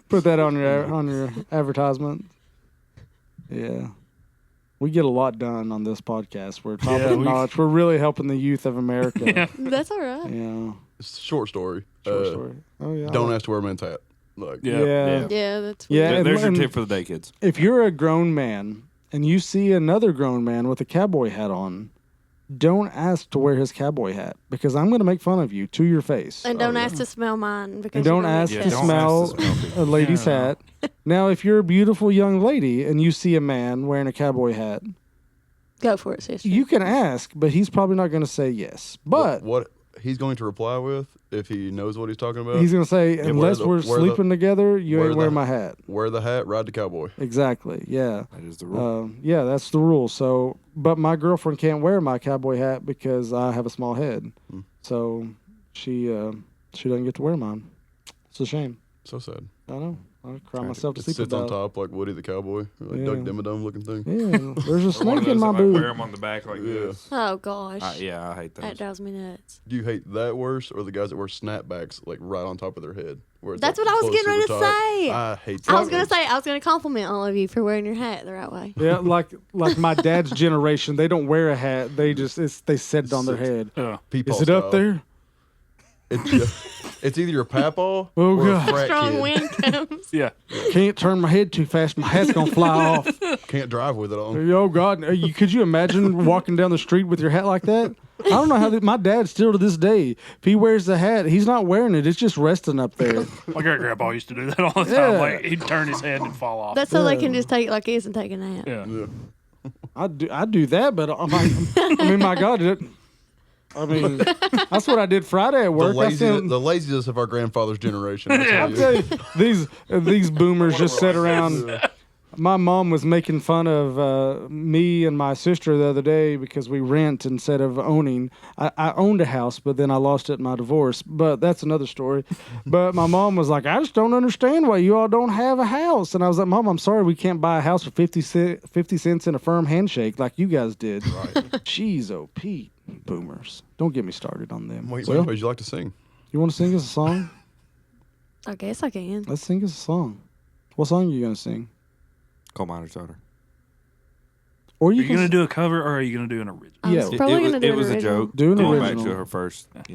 Put that on your advertisement. Yeah. We get a lot done on this podcast. We're top of notch. We're really helping the youth of America. Yeah. that's all right. Yeah. It's a short story. Short story. Oh yeah. Don't ask to wear a men's hat. Like, Yeah. Yeah. Yeah, that's Yeah, weird. and- There's your and- tip for the day, kids. If you're a grown man and you see another grown man with a cowboy hat on, don't ask to wear his cowboy hat because I'm going to make fun of you to your face. And don't ask to smell mine because And don't you're gonna ask be to pissed. smell Don't ask to smell a lady's Yeah. hat. Now, if you're a beautiful young lady and you see a man wearing a cowboy hat, Go for it, sister. you can ask, but he's probably not going to say yes. But what he's going to reply with, if he knows what he's talking about, he's going to say, wear unless the- we're wear the- sleeping together, you wear ain't wearing the- my hat. wear the hat, ride the cowboy. Exactly. Yeah. That is the rule. Yeah, that's the rule. So, but my girlfriend can't wear my cowboy hat because I have a small head. So she doesn't get to wear mine. It's a shame. So sad. I know. I cry myself to It sleep sits on about. top like Woody the cowboy, or like Yeah. Doug Dimmadome looking thing. Yeah, there's a Or one snake of in those my that, like, wear boot. them on the back like Yeah. this. Oh gosh, Yeah, I hate that those. drives me nuts. Do you hate that worse, or the guys that wear snapbacks like right on top of their head? Where it's, That's like, what I was close getting the ready to top? say. I hate. I was those. gonna compliment all of you for wearing your hat the right way. Yeah, like my dad's generation, they don't wear a hat. They just they set it on their head. Yeah. Peepaw Is it up style. there? It's either your papaw Oh, or a God. frat Strong kid. wind comes. Yeah. Can't turn my head too fast. My hat's gonna fly off. Can't drive with it on. Oh God! Could you imagine walking down the street with your hat like that? I don't know how my dad still to this day. If he wears the hat, he's not wearing it. It's just resting up there. My great grandpa used to do that all the time. Yeah. Like he'd turn his head and fall off. That's so they can just take it like this and take a nap. yeah. Yeah. I do that, but I mean, my God, I mean, that's what I did Friday at The, work. I sent, the laziness of our grandfather's generation. I tell I'll you. tell you, these boomers just sit around. My mom was making fun of me and my sister the other day because we rent instead of owning. I owned a house, but then I lost it in my divorce. But that's another story. But my mom was like, I just don't understand why you all don't have a house. And I was like, Mom, I'm sorry we can't buy a house for 50 cents and a firm handshake like you guys did. Right. Jeez, oh, Pete. Boomers. Don't get me started on them. Wait, Well, would you like to sing? you want to sing us a song? I guess I can. Let's sing us a song. What song are you going to sing? Coal miner's daughter. Or Are you you can going to do a cover or are you going to do an original? I was Yeah. probably it was, gonna do it an was a original. joke. Do an Going back original. to her first, That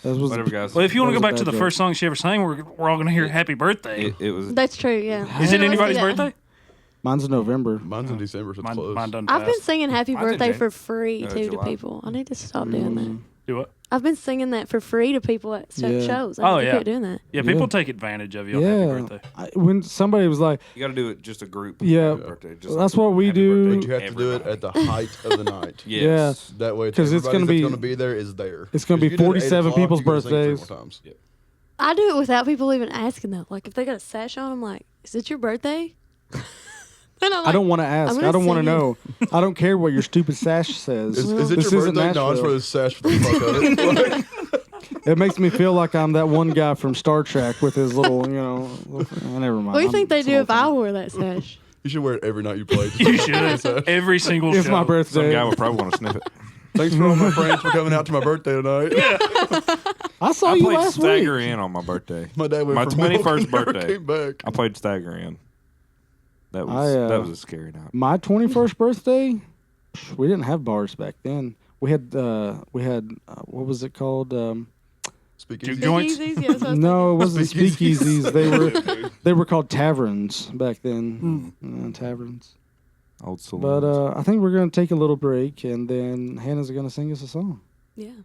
was whatever, guys. Well, if you want to That go was a back to bad the joke. first song she ever sang, we're all going to hear Happy Birthday. It was. That's true. Yeah. Is it Let's do anybody's that. birthday? Mine's in November. Mine's in December, so it's close. Mine done I've been passed. singing Happy Mine's in Birthday Jan- for free No, too to July. people. I need to stop doing that. Do what? I've been singing that for free to people at Yeah. shows. I Oh, need to yeah. quit doing that. Yeah, people Yeah. take advantage of you on Happy Yeah. Birthday. When somebody was like, You got to do it just a group. Yeah. Happy birthday, just That's what we happy do. birthday But you have to do it everybody. at the height of the night. Yes. That way, 'Cause it's gonna everybody be- that's going to be there is there. it's gonna be 'Cause if you do it at 47 8 o'clock, people's you gotta sing three birthdays. more times. I do it without people even asking though. Like if they got a sash on, I'm like, "Is it your birthday?" And I'm I don't want to I'm ask. gonna I don't want to sing it. know. I don't care what your stupid sash says. Is it This your isn't birthday? No, it's Nashville. for the sash for the fuck of it. Like, It makes me feel like I'm that one guy from Star Trek with his little, never mind. What do you think they It's an do old if I thing. wore that sash? you should wear it every night you play. You should. Every single It's show. my Some birthday. guy would probably want to sniff it. Thanks for all my friends for coming out to my birthday tonight. I saw I you played last Stagger week. In on my birthday. My dad went My for 21st milk and never birthday. Came back. I played Stagger In. That was a scary night. My 21st birthday, we didn't have bars back then. We had what was it called? Speaking Juke joints? Speakeasies? Yeah, that's what I was No, it wasn't Speakeasies. speakeasies. They were called taverns back then. Taverns. Old saloons. But I think we're gonna take a little break, and then Hannah's gonna sing us a song. thinking. Yeah.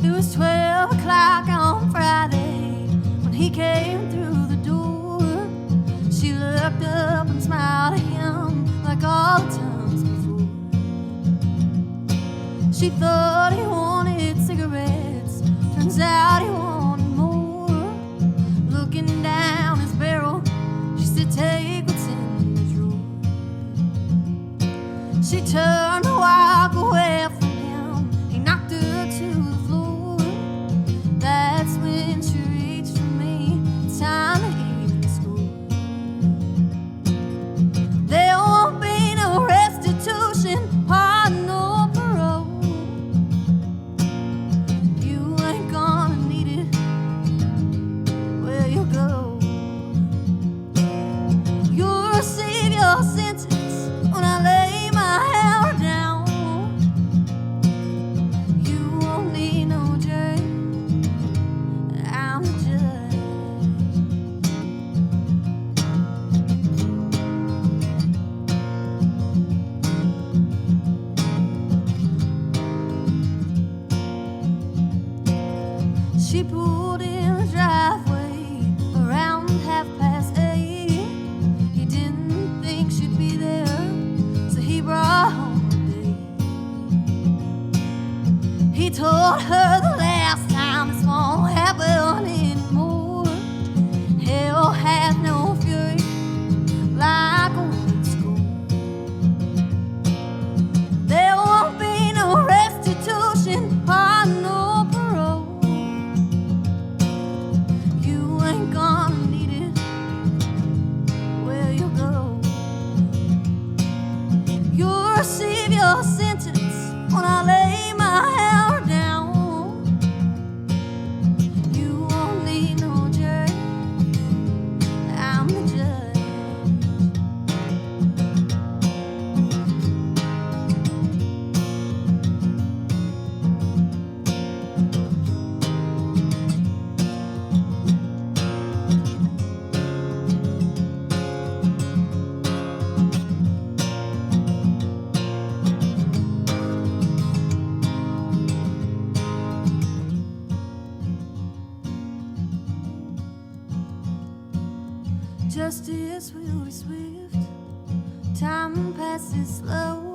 It was 12 o'clock on Friday when he came through the door. She looked up and smiled at him like all the times before. She thought he wanted cigarettes, turns out he wanted more. Looking down his barrel, she said, take what's in the drawer. She turned to walk away from him, he knocked her to the floor. That's when she reached for me, it's time to eat the score. There won't be no restitution, pardon or parole. You ain't gonna need it, where you go. You'll receive your sentence when I lay my hair down. You won't need no jury, I'm the judge. She pulled in the driveway around 8:30. He didn't think she'd be there, so he brought home the day. He told her the last time this won't happen anymore. Hell has no fury like old school. There won't be no restitution, pardon or parole. You ain't gonna need it, where you go. You'll receive your sentence when I lay my hair down. You won't need no jury, I'm the judge. Justice will be swift, time passes slow,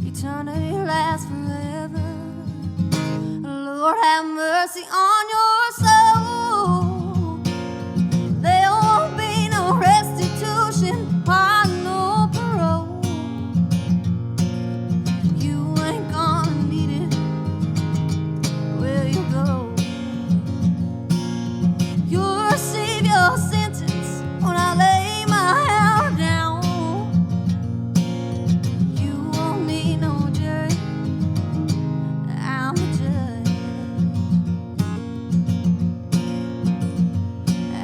eternity lasts forever. Lord, have mercy on your soul. There won't be no restitution, pardon or parole. You ain't gonna need it, where you go. You'll receive your sentence when I lay my hair down. You won't need no jury, I'm the judge.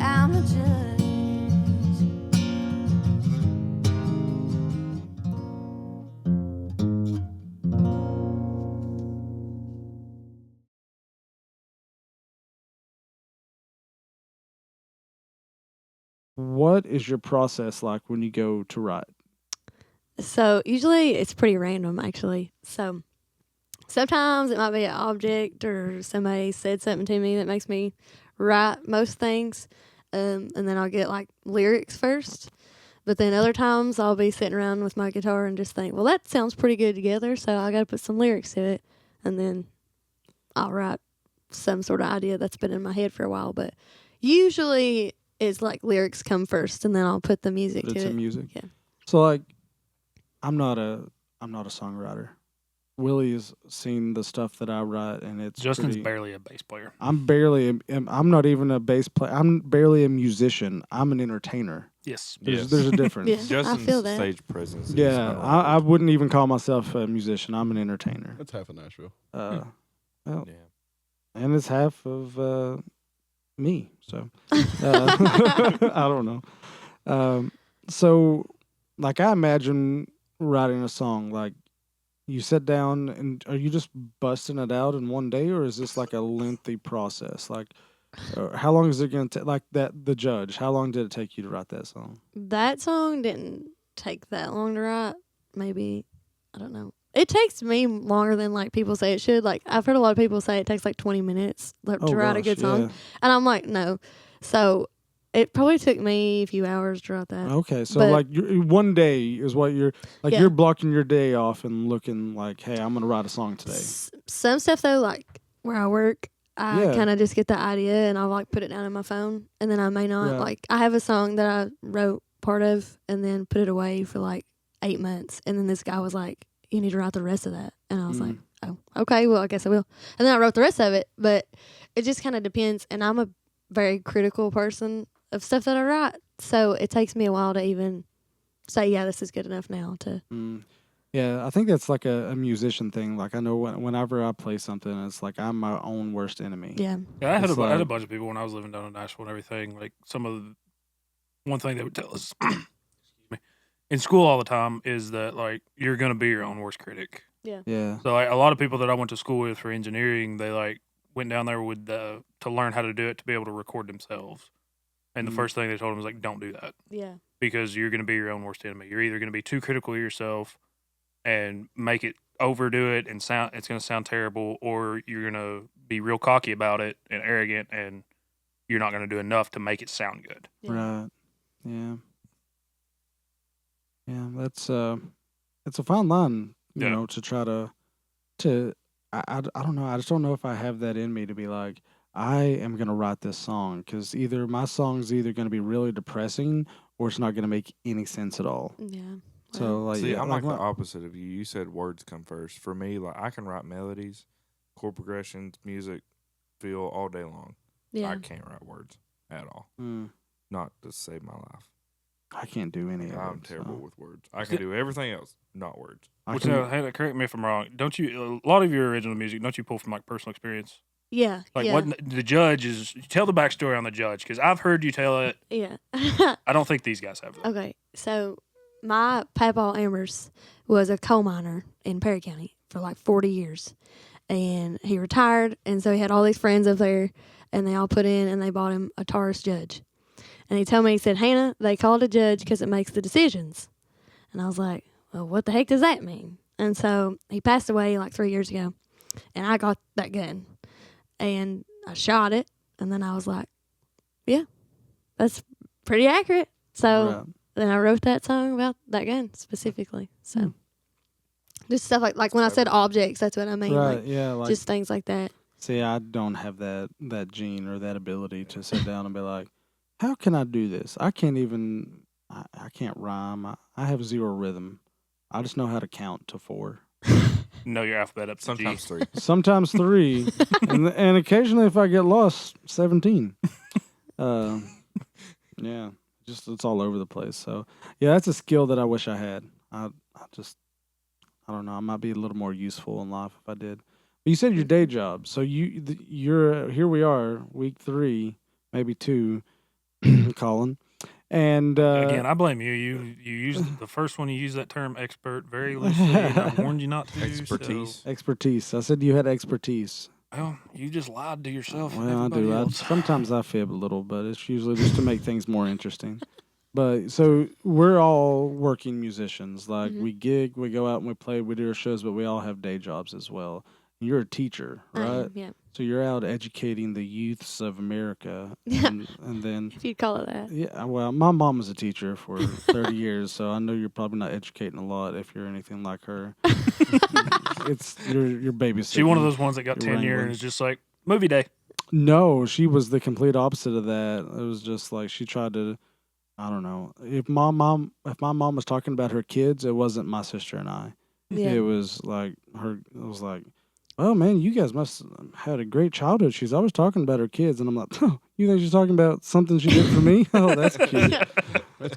I'm the judge. What is your process like when you go to write? So usually it's pretty random, actually. So Sometimes it might be an object or somebody said something to me that makes me write most things. And then I'll get like lyrics first. But then other times I'll be sitting around with my guitar and just think, well, that sounds pretty good together, so I got to put some lyrics to it. And then I'll write some sort of idea that's been in my head for a while. But usually it's like lyrics come first, and then I'll put the music to it. Music. Yeah. So like, I'm not a songwriter. Willie's seen the stuff that I write, and it's Justin's barely a bass player. I'm not even a bass player. I'm barely a musician. I'm an entertainer. Yes. There's a difference. Yeah. Justin's I feel that. stage presence. Is Yeah, unlike I wouldn't even call myself a musician. I'm an entertainer. That's half of Nashville. Well, yeah. and it's half of me. So I don't know. So, like, I imagine writing a song. Like, you sit down and are you just busting it out in one day, or is this like a lengthy process? Like, how long is it going to take? Like the Judge. How long did it take you to write that song? That song didn't take that long to write. Maybe, I don't know. It takes me longer than like people say it should. Like I've heard a lot of people say it takes like 20 minutes to write a good song, and I'm like, no. So it probably took me a few hours to write that. Okay, so But- like one day is what you're like. Yeah. You're blocking your day off and looking like, hey, I'm gonna write a song today. Some stuff though, like where I work, I Yeah. kind of just get the idea and I'll like put it down on my phone, and then I may not. Right. Like I have a song that I wrote part of and then put it away for like 8 months, and then this guy was like, "You need to write the rest of that," and I was like, "Oh, okay, well I guess I will." And then I wrote the rest of it, but it just kind of depends. And I'm a very critical person of stuff that I write, so it takes me a while to even say, "Yeah, this is good enough now." To Yeah, I think that's like a musician thing. Like I know whenever I play something, it's like I'm my own worst enemy. yeah, Yeah, I had It's I had a like- bunch of people when I was living down in Nashville and everything. Like one thing they would tell us excuse me, in school all the time is that like you're gonna be your own worst critic. Yeah. So like, a lot of people that I went to school with for engineering, they like went down there with to learn how to do it to be able to record themselves. And the Mhm. first thing they told them was like, don't do that yeah, because you're gonna be your own worst enemy. You're either gonna be too critical of yourself and make it overdo it and it's gonna sound terrible, or you're gonna be real cocky about it and arrogant and you're not gonna do enough to make it sound good. yeah. Right. Yeah. Yeah, that's it's a fine line, you Yeah. know, to try to I don't know. I just don't know if I have that in me to be like, I am going to write this song, cuz either my song's either going to be really depressing or it's not going to make any sense at all. Yeah. So like See, yeah, I'm like the my- opposite of you. You said words come first. For me, like I can write melodies, chord progressions, music, feel all day long. yeah. I can't write words at all. Mm, Not to save my life. I can't do any of I'm it. terrible so. with words. I can do everything else, not words. I Which, can- hey, correct me if I'm wrong. Don't you? A lot of your original music, don't you pull from like personal experience? Yeah. Like yeah. what the Judge is? Tell the backstory on the Judge because I've heard you tell it. Yeah. I don't think these guys have that. Okay. So my papa Amers was a coal miner in Perry County for like 40 years. And he retired, and so he had all these friends up there, and they all put in and they bought him a Taurus Judge. And he told me, he said, "Hannah, they call it a judge because it makes the decisions." And I was like, well, what the heck does that mean? And so he passed away like 3 years ago, and I got that gun. And I shot it, and then I was like, yeah, that's pretty accurate. So Right. then I wrote that song about that gun specifically. So just stuff like when I said objects, that's what I mean. Right, Like yeah, like just things like that. see, I don't have that gene or that ability to sit down and be like, how can I do this? I can't even I can't rhyme. I have zero rhythm. I just know how to count to 4. Know your alphabet up to Sometimes G. 3. Sometimes 3, and occasionally if I get lost, 17. Yeah, just it's all over the place. So yeah, that's a skill that I wish I had. I don't know. I might be a little more useful in life if I did. But you said your day job. So you're here. We are week 3, maybe 2, Colin. And Again, I blame you. You used the first one. You used that term expert very loosely. And I warned you not to. Expertise. So, expertise. I said you had expertise. well, you just lied to yourself. and Well, I everybody do. else. Sometimes I fib a little, but it's usually just to make things more interesting. But so we're all working musicians. Like we gig, we go out and we play, we do our shows, but we all have day jobs as well. You're a teacher, right? Yeah. So you're out educating the youths of America. Yeah. And then, If you'd call it that. yeah, well, my mom was a teacher for 30 years, so I know you're probably not educating a lot if you're anything like her. It's your babysitting. She one of those ones that got You're tenure and wrangling. is just like movie day. No, she was the complete opposite of that. It was just like she tried to, I don't know. If my mom was talking about her kids, it wasn't my sister and I. Yeah. It was like her. It was like, oh man, you guys must have had a great childhood. She's always talking about her kids, and I'm like, oh, you think she's talking about something she did for me? Oh, that's cute.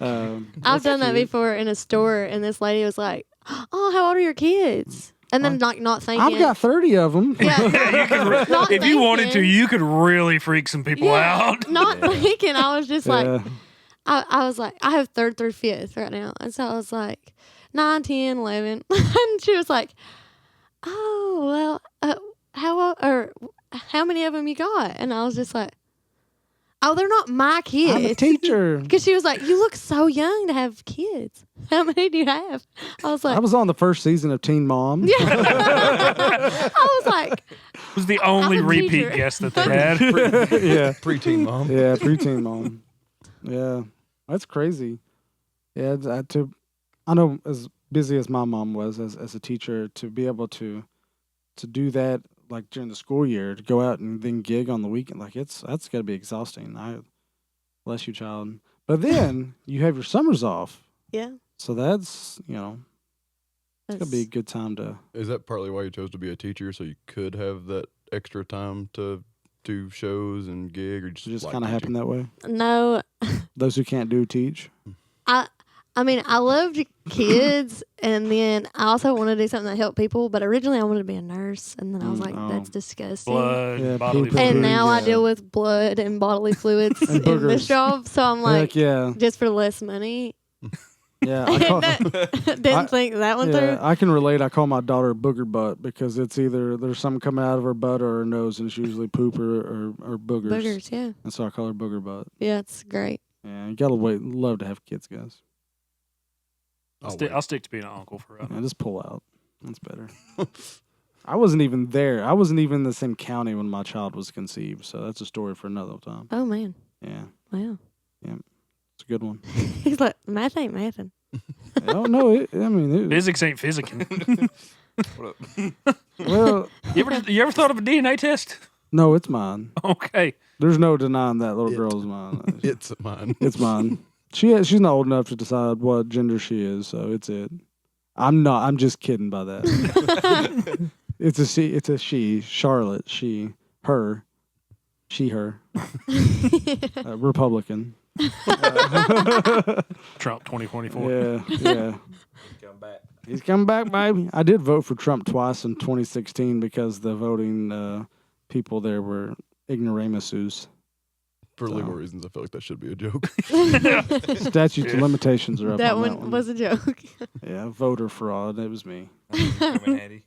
I've done that before in a store, and this lady was like, "Oh, how old are your kids?" And then like not thinking. I've got 30 of them. Yeah. Not If you wanted to, thinking. you could really freak some people out. Not thinking. I was just Yeah. like, I was like, I have 3rd through 5th right now, and so I was like 9, 10, 11, and she was like, "Oh well, how many of them you got?" And I was just like, "Oh, they're not my I'm a kids." teacher. Because she was like, "You look so young to have kids. How many do you have?" I was like, I was on the first season of Teen Mom. "Yeah." I was like, Was the only I'm a repeat teacher. guest that they had. Yeah. Preteen mom. Yeah, preteen mom. Yeah, that's crazy. Yeah, I know as busy as my mom was as a teacher, to be able to do that like during the school year, to go out and then gig on the weekend, like that's got to be exhausting. Bless you, child. But then you have your summers off, "Yeah, so that's it's gonna be a good time to. Is that partly why you chose to be a teacher, so you could have that extra time to do shows and gig, or just Just like kind of happen teaching? that way. no." Those who can't do teach. I mean, I loved kids, and then I also wanted to do something that helped people. But originally, I wanted to be a nurse, and then I was like, oh. "That's disgusting." Blood, Yeah, bodily people And fluids. now I yeah. deal with blood and bodily fluids And in this boogers. job, so I'm like, Heck yeah, just for less money. yeah. I call, Didn't think that one yeah, through. I can relate. I call my daughter booger butt because it's either there's something coming out of her butt or her nose, and it's usually poop or boogers. Boogers, yeah, And so I call her booger butt. yeah, it's great. Yeah, you gotta love to have kids, guys. I'll stick to being an uncle forever. Yeah, just pull out. That's better. I wasn't even there. I wasn't even in the same county when my child was conceived, so that's a story for another time. Oh man, Yeah, wow. it's a good one. He's like, math ain't mathin'. Oh no, it Physics ain't physicking. well, You ever thought of a DNA test? no, it's mine. Okay. There's no denying that little girl's mine. It's mine. It's mine. She's not old enough to decide what gender she is, so it's it. I'm not. I'm just kidding by that. It's a she. Charlotte. She. Her. She. Her. Republican. Trump 2024. Yeah. Yeah. He's coming back, baby. I did vote for Trump twice in 2016 because the voting people there were ignoramuses. For legal reasons, I feel like that should be a joke. Statutes of limitations are up That on one that one. was a joke. Yeah, voter fraud. It was me. Come in handy.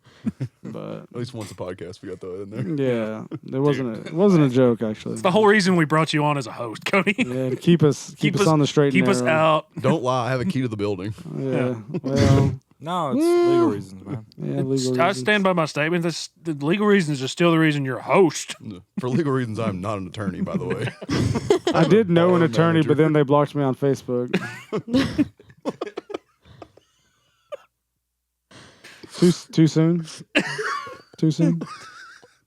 But At least once a podcast, we got that in there. yeah, it wasn't a joke actually. It's the whole reason we brought you on as a host, Cody. Yeah, to keep us on the straight and Keep us narrow. out. Don't lie. I have a key to the building. Yeah. Well, No, it's legal reasons, man. yeah, legal I reasons. stand by my statement. The legal reasons are still the reason you're a host. For legal reasons, I'm not an attorney, by the way. I did know an bar attorney, manager. but then they blocked me on Facebook. Too soon? Too soon?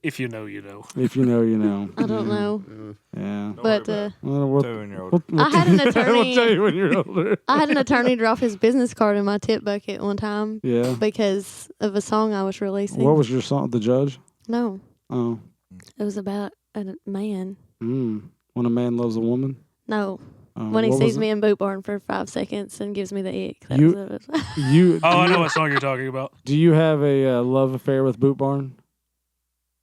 If you know, you know. If you know, you know. I don't know, Yeah. but Well, we'll, 2-year-old. I had an we'll tell attorney. you when you're older. I had an attorney drop his business card in my tip bucket one time Yeah. because of a song I was releasing. What was your song? The Judge? No, Oh. it was about a man. When a man loves a woman? No, Oh, when he what sees was me in Boot Barn for 5 seconds and gives me the ick. That You- was it. it? You, Oh, I know what song you're talking about. do you have a love affair with Boot Barn?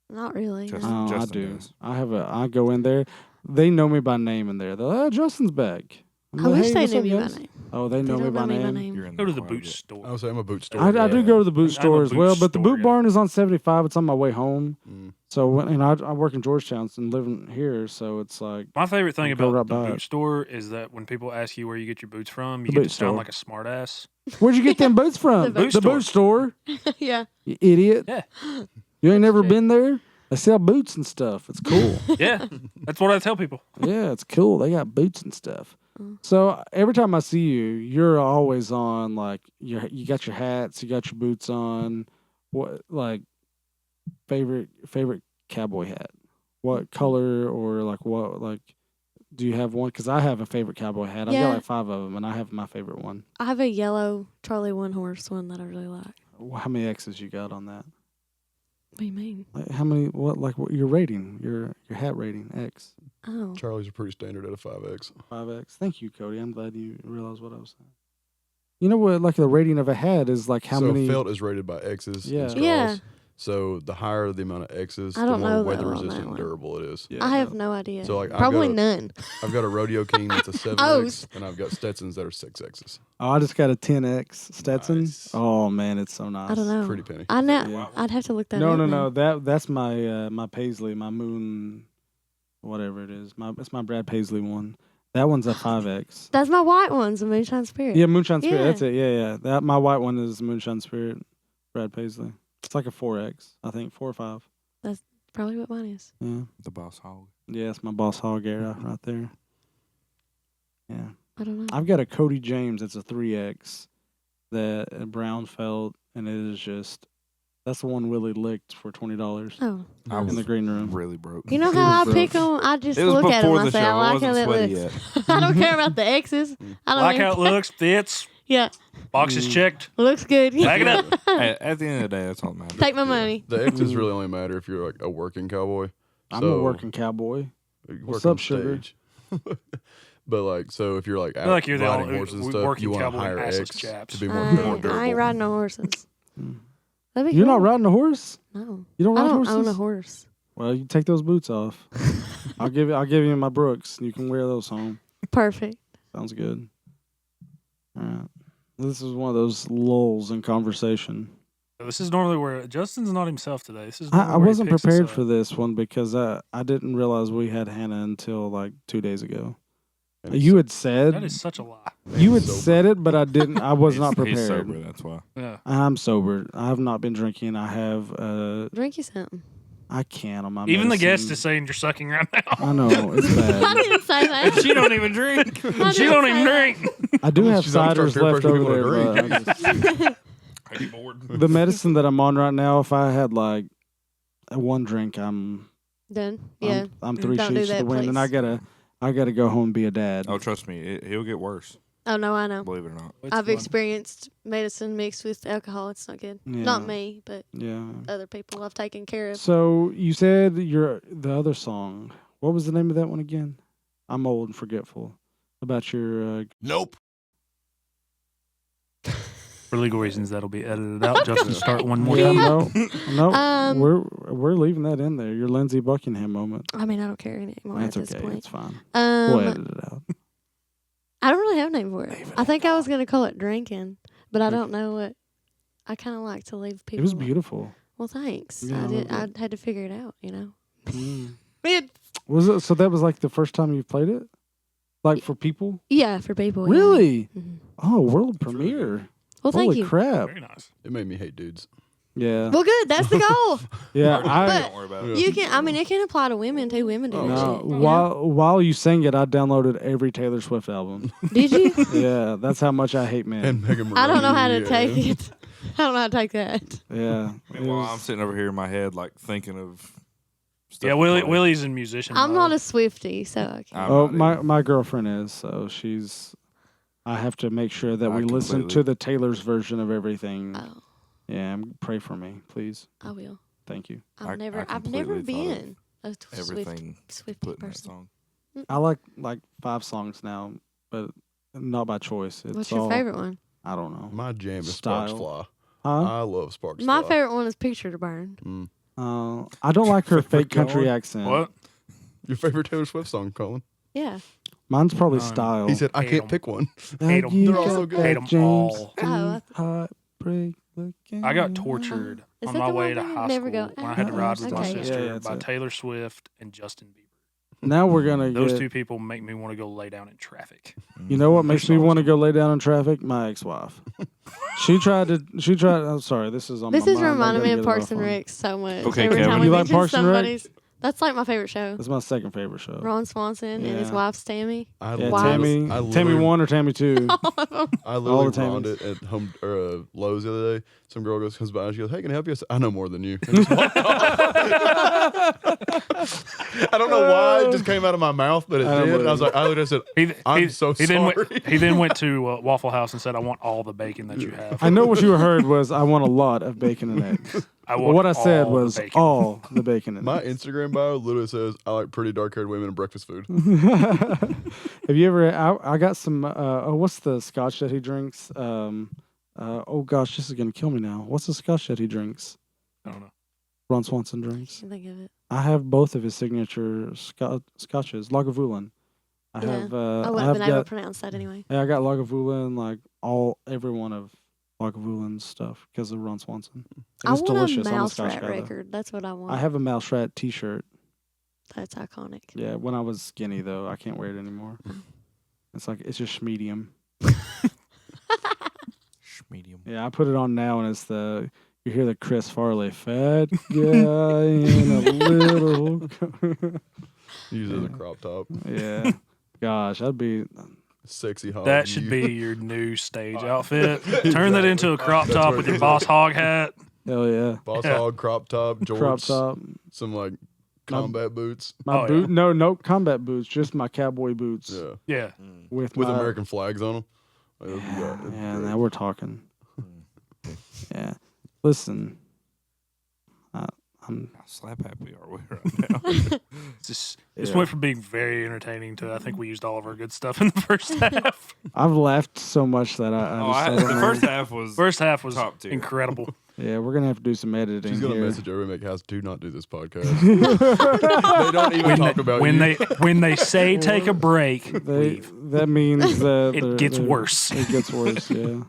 Not really. Just- no. Oh, I Justin do. does. I go in there. They know me by name in there. They're like, oh, Justin's back. I'm I like, wish "Hey, they what's knew up, me by guys?" name. Oh, they They know me don't by know me by name. name. You're in Go to the quiet boot yet. store. I would say I'm a boot store. I do go to the boot I'm a store as boot well, but the store boot guy. barn is on 75. It's on my way home. So when I work in Georgetown and living here, so it's like My favorite thing Go about right the by boot it. store is that when people ask you where you get your boots from, you The get boot to sound store. like a smartass. where'd you get them boots from? The boot boot store. Yeah. You idiot. Yeah. You ain't never true. been there? They sell boots and stuff. It's cool. Yeah, that's what I tell people. Yeah, it's cool. They got boots and stuff. Mm. So every time I see you, you're always on like you got your hats, you got your boots on. What like favorite cowboy hat? What color or like what like? Do you have one? Because I have a favorite cowboy hat. I've Yeah. got like 5 of them, and I have my favorite one. I have a yellow Charlie One Horse one that I really like. How many X's you got on that? What do you mean? Like, how many? What your rating? Your hat rating? X. Oh. Charlie's are pretty standard at a 5X. 5X. Thank you, Cody. I'm glad you realized what I was saying. You know what? Like the rating of a hat is like how so many? felt is rated by X's Yeah. and straws. Yeah. So the higher the amount of X's, I the don't more know, though, weather on that resistant and one. durable it is. Yeah, I have no idea. So, like, Probably none. I've got a Rodeo King that's a 7X, Oh. and I've got Stetsons that are 6X's. Oh, I just got a 10X Stetson. Nice. Oh man, it's so nice. I don't know. Pretty penny. I know. Yeah. I'd have to look that No, up. no, now. no. That's my my Paisley, my Moon, whatever it is. It's my Brad Paisley one. That one's a 5X. That's my white one's a Moonshine Spirit. Yeah, Moonshine Spirit. Yeah. That's it. Yeah. That my white one is Moonshine Spirit, Brad Paisley. It's like a 4X, I think, 4 or 5. Probably what mine is. Yeah, The Boss Hog. yeah. It's my Boss Hog era right there. Yeah, I don't know. I've got a Cody James. It's a 3X, that brown felt, and it is just that's the one Willie licked for $20 Oh. I in was the green room. really broke. You know It how I was pick rough. them? I just It was look at them. before I the say, show. I I like how wasn't that sweaty looks. I don't care about the X's. I don't Like care. how it looks, fits, Yeah, boxes checked. looks good. Back it up. At the end of the day, that's all that matters. Take my money. The X's really only matter if you're like a working cowboy. I'm a working cowboy. You What's work on up, sugar? stage. But like, so if you're like out feel like you're the riding only horses and stuff, working you want a cowboy higher assless X chaps. to be more, I more ain't durable. riding no horses. That'd be You're cool. not riding a horse? No, You don't I ride don't horses? own a horse. Well, you take those boots off. I'll give you my Brooks. You can wear those home. Perfect. Sounds good. All right. This is one of those lulls in conversation. This is normally where Justin's not himself today. This is I normally where he wasn't picks us prepared up. for this one because I didn't realize we had Hannah until like 2 days ago. And You had said That is such a lie. you had sober. said it, but I didn't. I was not He's prepared. sober, that's why. Yeah. I'm sober. I have not been drinking. I have. Drink you something. I can't on my. Even the guest medicine. is saying you're sucking right now. I know it's I bad. didn't say that. She don't even drink. She didn't don't say even that. drink. I do have She's not ciders peer left pressure over people to there. But I just- Are you bored? the medicine that I'm on right now, if I had like one drink, I'm Done. Yeah. I'm 3 Don't do sheets to the that, wind, and please. I gotta go home and be a dad. Oh, trust me, he'll get worse. Oh no, I know. Believe it or not. I've experienced medicine mixed with alcohol. It's not good. Not Yeah. me, but Yeah. other people I've taken care of. So you said the other song. What was the name of that one again? I'm old and forgetful. About your Nope. For legal reasons, that'll be edited out. Justin, start one more yeah, time. no, we're leaving that in there. Your Lindsey Buckingham moment. I mean, I don't care anymore That's at this okay. point. It's fine. We'll Um, edit it out. I don't really have a name for it. I think I was gonna call it drinking, but I don't know what. I kind of like to leave people. It was beautiful. Well, thanks. Yeah, I I did. I loved had to figure it out. You know. Mm. It, Was it? So that was like the first time you played it, like for people. yeah, for people. yeah. Really? Mhm. Oh, world That's really premiere. Well, thank Holy you. crap! Very nice. It made me hate dudes. Yeah. Well, good. That's the goal. Yeah. Don't worry about it. You can. I mean, it can apply to women too. Women do Oh, that No, shit. you know? while you sang it, I downloaded every Taylor Swift album. Did you? Yeah, that's how much I hate men. And Megan I don't know how to Muroney, take yeah. it. I don't know how to take that. Yeah. it Meanwhile, was- I'm sitting over here in my head, like thinking of stuff. Yeah, to Willie, play. Willie's a musician. I'm not mode. a Swiftie, so I can't. I'm Oh, not my girlfriend is, so she's. I have to make sure that I we listen completely- to the Taylor's version of everything. Oh, Yeah, pray for me, please. I will. Thank you. I've I I've never completely thought been a everything Swiftie put in that person. song. I like 5 songs now, but not by choice. It's What's your all, favorite one? I don't know. My jam is Style. Sparks Fly. Huh? I love Sparks My Fly. favorite one is Picture to Burn. Mm. I don't like her fake country going? accent. What? Your favorite Taylor Swift song, Colin? Yeah. Mine's probably None. Style. He said, I Hate can't 'em. pick one. Hate 'em. You They're all got so good. that Hate 'em James all. Oh, I Dean heartbreak. Looking I got in tortured Is on that my the way one to that high never school go when I had to ride with my okay, yeah. sister Yeah, by that's it. Taylor Swift and Justin Bieber. Now we're gonna Those get. two people make me want to go lay down in traffic. You know what makes me songs want to do. go lay down in traffic? My ex-wife. She tried. I'm sorry. This is on This my is mind. I reminding gotta me get of it Parks off and on. Rec so much. Okay, Every Kevin. time You we like mention Parks and Rec? somebody's, that's like my favorite show. That's my second favorite show. Ron Swanson and his Yeah. wife Stammy. I Yeah, Wow. Tammy. I Tammy literally- 1 or Tammy 2. I All literally the rounded timings. it at home or Lowe's the other day. Some girl comes by and she goes, "Hey, can I help you?" I said, "I know more than you." And just walked off. I don't know why it just came out of my mouth, but it I don't did. And I was believe like, I literally said, "I'm so Then sorry." he then went to Waffle House and said, "I want all the bacon that you have." I know what you heard was I want a lot of bacon and eggs. I But want what I said all the was bacon. all the bacon and My eggs. Instagram bio literally says, "I like pretty dark-haired women and breakfast food." Have you ever? I got some. What's the scotch that he drinks? Oh gosh, this is gonna kill me now. What's the scotch that he drinks? I don't know. Ron Swanson drinks. Can think of it. I have both of his signature scotches. Lagavulin. I Yeah. have. I I wouldn't have have been able got. to pronounce that anyway. Yeah, I got Lagavulin, like every one of Lagavulin's stuff because of Ron Swanson. And I it's want delicious. a I'm a mouse Scotch rat guy, though. record. That's what I want. I have a Mouse Rat T-shirt. That's iconic. Yeah, when I was skinny though, I can't wear it anymore. It's just medium. Medium. Yeah, I put it on now, and it's you hear the Chris Farley fat guy in a little. Use it as a crop top. Yeah, gosh, that'd be. Sexy hog. That should be your new stage outfit. Turn that into a crop That's top what with it your is. boss hog hat. Hell yeah, boss Yeah. hog crop top, jorts, crop top. some like combat boots. My Oh, boot? yeah. No combat boots, just my cowboy boots. Yeah, Yeah. with with my, American flags on them. Yeah, now we're talking. Yeah, listen, I'm. How slap happy are we right now? This Yeah. went from being very entertaining to I think we used all of our good stuff in the first half. I've laughed so much that I just. the first half was First half was Top tier. incredible. Yeah, we're gonna have to do some editing She's gonna here. message every make house. Do not do this podcast. They don't even talk about when you. when they say take a break, leave. That means that It gets worse. It gets worse. Yeah.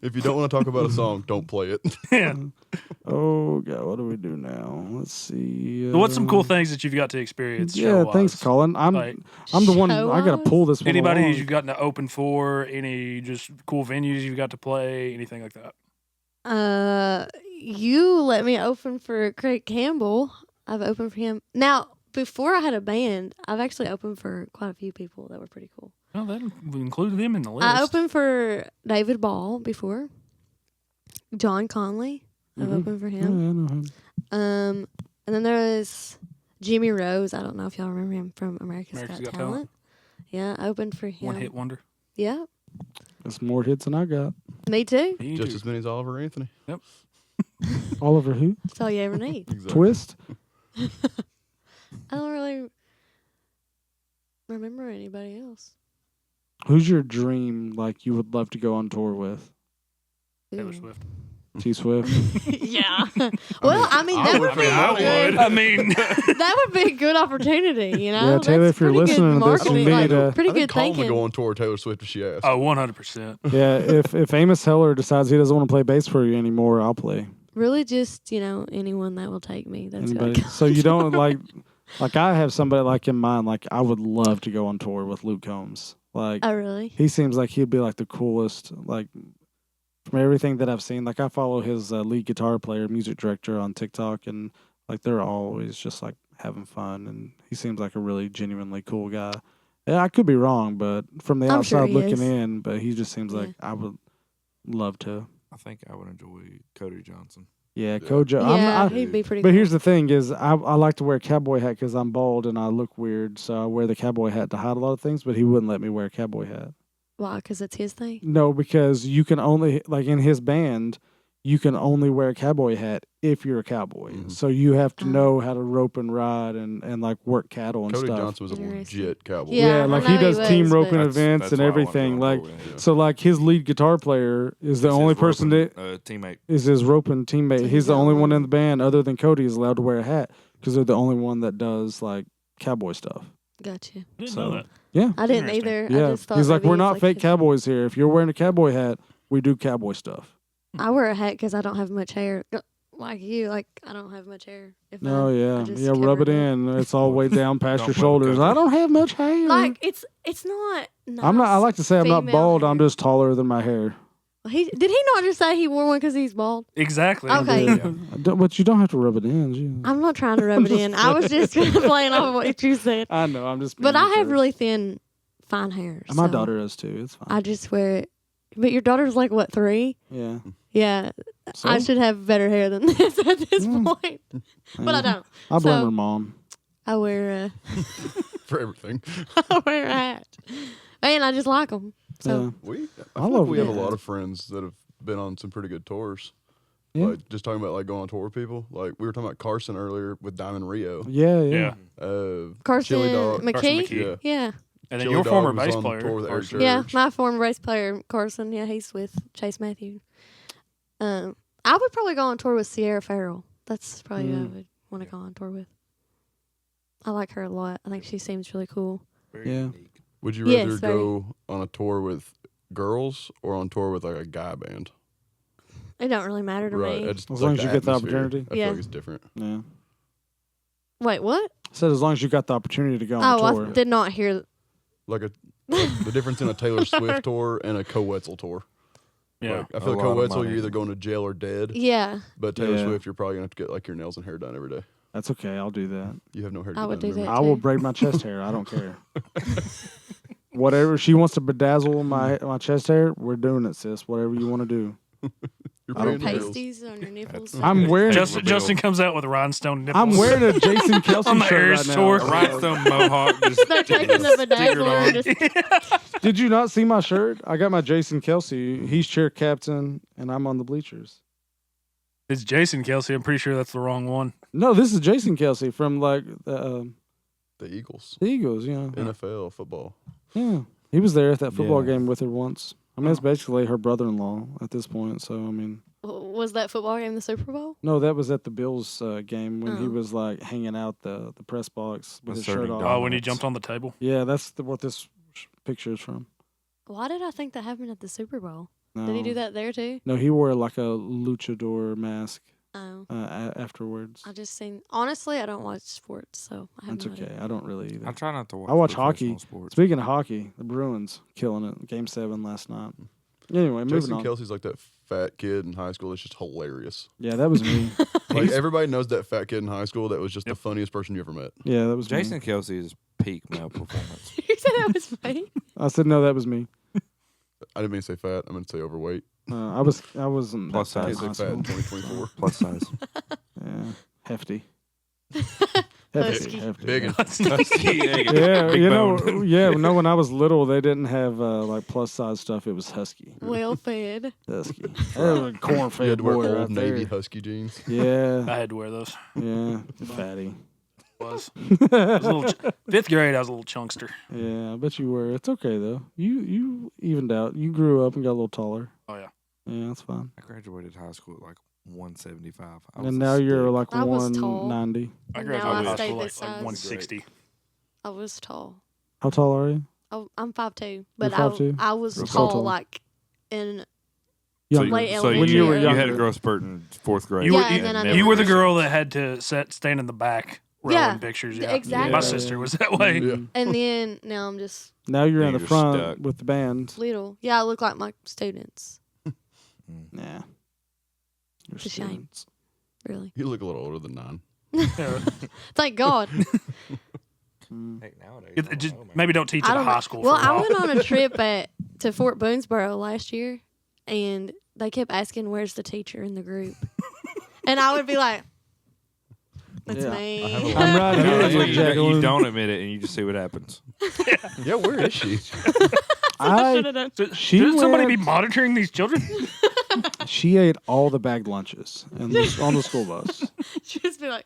If you don't want to talk about a song, don't play it. Yeah. Oh god, what do we do now? Let's see. So what's some cool things that you've got to experience? Yeah, show-wise? thanks, Colin. I'm Like, the one. I gotta Show-wise? pull this one. anybody along. you've gotten to open for, any just cool venues you've got to play, anything like that. You let me open for Craig Campbell. I've opened for him. Now, before I had a band, I've actually opened for quite a few people that were pretty cool. Well, that we included them in the list. I opened for David Ball before. John Conley. I've Mhm. opened for Yeah, him. I know him. And then there was Jimmy Rose. I don't know if y'all remember him from America's America's Got Got Talent. Yeah, I opened for him. One hit wonder. Yeah, That's more hits than I got. me too. You Just do. as many as Oliver Anthony. Oliver who? That's all you ever need. Exactly. Twist. I don't really remember anybody else. Who's your dream? Like you would love to go on tour with? Taylor Ooh. Swift. T Swift. Yeah. Well, I mean, that would be I good. would. I mean, That would be a good opportunity, you know? Yeah, Taylor, That's if you're pretty good listening to this, you marketing, need like, to- pretty I think good Colin would thinking. go on tour with Taylor Swift if she asked. oh, 100%. Yeah, if Amos Heller decides he doesn't want to play bass for you anymore, I'll play. Really, just anyone that will take me. That's who I Anybody. go So you to. don't like I have somebody like in mind. Like I would love to go on tour with Luke Combs. Like Oh, really? he seems like he'd be like the coolest. Like from everything that I've seen, like I follow his lead guitar player, music director on TikTok, and like they're always just like having fun, and he seems like a really genuinely cool guy. Yeah, I could be wrong, but from the I'm sure outside he looking is. in, but he just seems Yeah. like I would love to. I think I would enjoy Cody Johnson. Yeah, Yeah. Kojo. Yeah, I, he'd be pretty but cool. here's the thing: is I like to wear a cowboy hat because I'm bald and I look weird, so I wear the cowboy hat to hide a lot of things. But he wouldn't let me wear a cowboy hat. Why? Because it's his thing? No, because you can only like in his band, you can only wear a cowboy hat if you're a cowboy. Mhm. So you have to Oh. know how to rope and ride and like work cattle and Cody stuff. Johnson was a Interesting. legit cowboy. Yeah, I like know he he does team was, roping but- events and why I wanted to everything. go on Like tour with him. so, like his lead guitar player is the That's only his person that roping, teammate. is his roping teammate. So He's he's the the only only one in one. the band other than Cody is allowed to wear a hat because they're the only one that does like cowboy stuff. Gotcha. I didn't So- know that. Yeah, I didn't Interesting. either. yeah. I just thought He's like, maybe we're it's not like fake his- cowboys here. If you're wearing a cowboy hat, we do cowboy stuff. I wear a hat because I don't have much hair. Like you, like I don't have much hair. Oh I yeah, just yeah. Rub covered it in. It's all way down past Don't your put shoulders. cover. I don't have much hair. Like it's not. Nice I'm not. I like to say I'm not female bald. hair. I'm just taller than my hair. Did he not just say he wore one because he's bald? Exactly. Okay. Yeah. But you don't have to rub it in. Geez. I'm not trying to rub it in. I was just playing off what you said. I know. I'm just. But being I have a jerk. really thin, fine hair. My so daughter does too. It's fine. I just wear it. But your daughter's like what, 3? Yeah. Yeah. So? I should have better hair than this at this Mm. point. But I don't. I blame So- her mom. I wear for everything. I wear a hat, and I just like them. So Yeah. I I feel love like we have a that. lot of friends that have been on some pretty good tours. Yeah. Like just talking about like going on tour with people. Like we were talking about Carson earlier with Diamond Rio. Yeah. Yeah. Yeah. Carson Chili Dog. McKee. Carson McKee. Yeah. Yeah. And then Chili your Dog former was bass on player. tour with Eric Carson. Church. Yeah, my former bass player Carson. Yeah, he's with Chase Matthews. I would probably go on tour with Sierra Farrell. That's probably who I would want to go on tour with. I like her a lot. I think she seems really cool. Very Yeah. unique. Would you Yes, rather very. go on a tour with girls or on tour with like a guy band? It don't really matter to Right. me. I just As like long as you get the atmosphere. opportunity. I Yeah. feel like it's different. Yeah. Wait, what? I said as long as you got the opportunity to go on Oh, the tour. I did not hear. Like the difference in a Taylor Swift tour and a Co-Wetzel tour. Yeah. Like, I feel A like lot of Co-Wetzel, money. you're either going to jail or dead. Yeah, But Taylor Yeah. Swift, you're probably going to have to get like your nails and hair done every day. That's okay. I'll do that. You have no hair to I get would done, do that. remember? I will too. braid my chest hair. I don't care. Whatever she wants to bedazzle my chest hair, we're doing it, sis. Whatever you want to do. You're I don't paying care. bills. pasties on your nipples. I'm wearing. Justin comes out with rhinestone nipples. I'm wearing a Jason Kelsey On the shirt Airs right now. tour. A rhinestone mohawk. Just They're taking the bedazzler and just Did you not see my shirt? I got my Jason Kelsey. He's chair captain, and I'm on the bleachers. It's Jason Kelsey. I'm pretty sure that's the wrong one. No, this is Jason Kelsey from like the The Eagles. You know. NFL, football. Yeah, he was there at that football Yeah. game with her once. I mean, it's basically her brother-in-law at this point. So I mean, was that football game the Super Bowl? no, that was at the Bills game when he Oh. was like hanging out the press box with his shirt Asserting off. Oh, when he Dominance. jumped on the table. Yeah, that's what this picture is from. Why did I think that happened at the Super Bowl? No. Did he do that there too? No, he wore like a luchador mask Oh, afterwards. I just seen. Honestly, I don't watch sports, so I have That's no okay. idea. I don't really either. I try not to watch. I watch professional hockey. Sports. Speaking of hockey, the Bruins killing it. Game 7 last night. Anyway, moving Jason on. Kelsey's like that fat kid in high school that's just hilarious. Yeah, that was me. Like everybody knows that fat kid in high school that was just Yep. the funniest person you ever met. Yeah, that was Jason me. Kelsey is peak male performance. You said that was me. I said no, that was me. I didn't mean to say fat. I meant to say overweight. I wasn't that Plus fat size. in Can't high say fat in school. 2024. Plus size. Yeah, hefty. Husky. hefty. Big and Yeah, Big you know, boned. yeah. No, when I was little, they didn't have like plus size stuff. It was husky. Well fed. Husky. That was a corn you fed had to wear boy old right Navy there. husky jeans. Yeah, I had to wear those. yeah, fatty. Was. I was a little fifth grade. I was a little chunkster. Yeah, I bet you were. It's okay though. You evened out. You grew up and got a little taller. Oh yeah. Yeah, that's fine. I graduated high school at like 175. And now you're like I was tall. 190. I And now graduated I high stayed school this like size. 160. I was tall. How tall are you? I'm 5'2", but You're 5'2"? I was Real tall, tall. like in Younger. late so elementary. When you were you had a younger. growth spurt in fourth grade. You were- Yeah, and then I never You were the missed it. girl that had to stand in the back row Yeah, in pictures. Yeah, exactly. My Yeah. sister was that way. Yeah. and then now I'm just Now you're Now in the you're front stuck. with the band. little. Yeah, I look like my students. Nah. You're It's a shame. students. Really. You look a little older than 9. Yeah. Thank God. Heck, nowadays, It- I don't just know, man. maybe don't teach I at a don't high know. school. Well, for a I while. went on a trip to Fort Boonesboro last year, and they kept asking, "Where's the teacher in the group?" And I would be like, "That's Yeah. me." I have a I'm lot. right No, here. that's what Jacqueline. you don't admit it, and you just see what happens. Yeah, where is she? I She Should somebody be went- monitoring these children? She ate all the bagged lunches on the school bus. Just be like,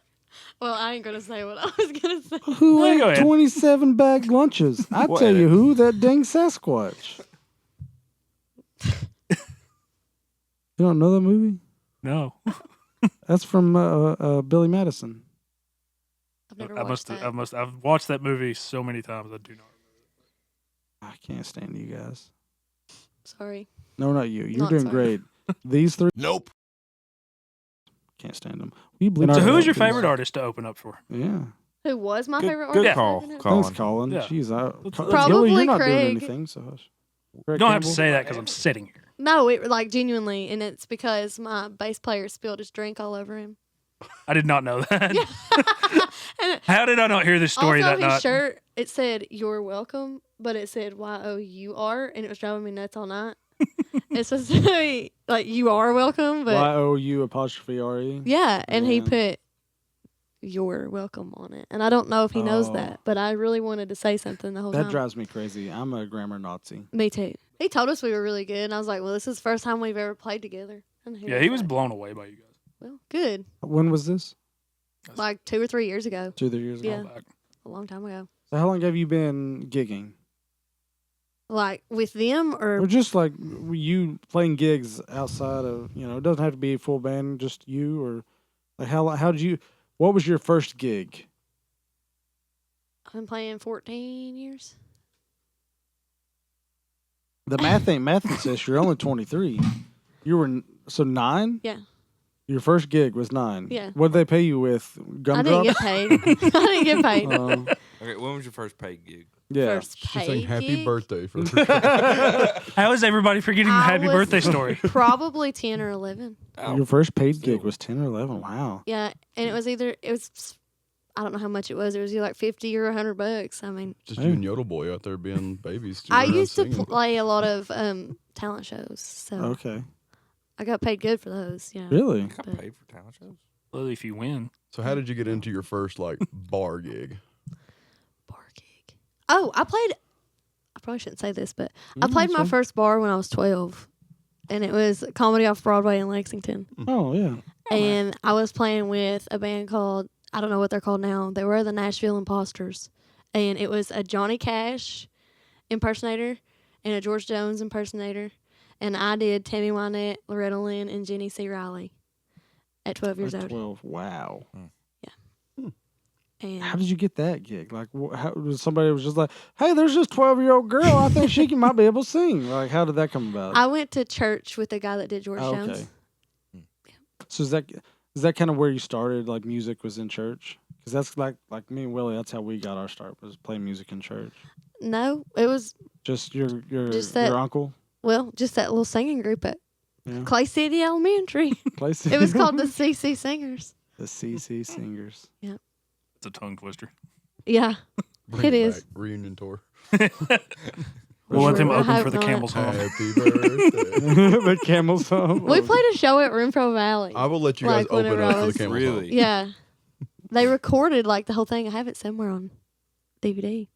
"Well, I ain't gonna say what I was gonna say." Who Yeah, go ate ahead. 27 bagged lunches? I What? tell you who, that dang Sasquatch. You don't know that movie? No. That's from Billy Madison. I've never I watched that. I've watched that movie so many times. I do not. I can't stand you guys. Sorry. No, not you. You're Not doing sorry. great. These three Nope. can't stand them. You believe So in who our was your kids? favorite artist to open up for? Yeah. Who was my favorite Good artist? call, Colin. Colin. Thanks, Colin. Yeah. Jeez, Let's Billy, you're Probably not doing Craig. anything. So hush. You don't have to say that because I'm sitting here. No, it like genuinely, and it's because my bass player spilled his drink all over him. I did not know that. And How did I not hear this story also, that his night? shirt, it said "You're welcome," but it said YOUR, and it was driving me nuts all night. It's supposed to be like "You are welcome," but YOU''RE. yeah, and he Yeah. put "You're welcome" on it, and I don't know if he knows Oh. that, but I really wanted to say something the whole That time. drives me crazy. I'm a grammar Nazi. Me too. He told us we were really good, and I was like, "Well, this is the first time we've ever played together." And Yeah, he was like, blown away by you guys. well, good. When was this? Like 2 or 3 years ago, 2 3 years ago. Yeah. Back. a long time ago. So how long have you been gigging? Like with them, or Or just like you playing gigs outside of, it doesn't have to be a full band, just you, or like how did you, what was your first gig? I've been playing 14 years. The math ain't math, sis. You're only 23. You were, so 9? Yeah. Your first gig was 9. Yeah. What did they pay you with? I Gumdrops? didn't get paid. I didn't get paid. Okay, when was your first paid gig? Yeah. First She paid sang happy gig? birthday for her. How is everybody forgetting the I happy was- birthday story? Probably 10 or 11. Your first paid gig was 10 or 11. Wow. Yeah, and it was I don't know how much it was. It was either like 50 or $100. I mean, Just you and Yodel Boy out there being babies. I running around used to singing. play a lot of talent shows, so Okay. I got paid good for those. Yeah. Really? I got But- paid for talent shows. Well, if you win. So how did you get into your first like bar gig? Bar gig. Oh, I probably shouldn't say this, but I played my fine. first bar when I was 12, and it was Comedy Off Broadway in Lexington. Oh, yeah. And I was playing with a band called, I don't know what they're called now. They were the Nashville Imposters. And it was a Johnny Cash impersonator and a George Jones impersonator. And I did Tammy Wynette, Loretta Lynn, and Jenny C. Riley at 12 years At old. 12. Wow. And How did you get that gig? Like, how was somebody was just like, "Hey, there's this 12-year-old girl. I think she might be able to sing." Like, how did that come about? I went to church with the guy that did George Oh, Jones. okay. So is that kind of where you started? Like, music was in church? Because that's like me and Willie. That's how we got our start, was playing music in church. No, it was, Just your Just that- your uncle. well, just that little singing group at Yeah. Clay City Elementary. Place It was called the CC Singers. the CC Singers. It's a tongue twister. Yeah. Bring It it is. back. Reunion tour. We'll let them I open hope for the not. Campbell's Home. Happy birthday. The Camel Song. We played a show at Renfro Valley. I will let you guys Like, open whenever up I for was- the Camel's Really? Hump. Yeah. They recorded like the whole thing. I have it somewhere on DVD.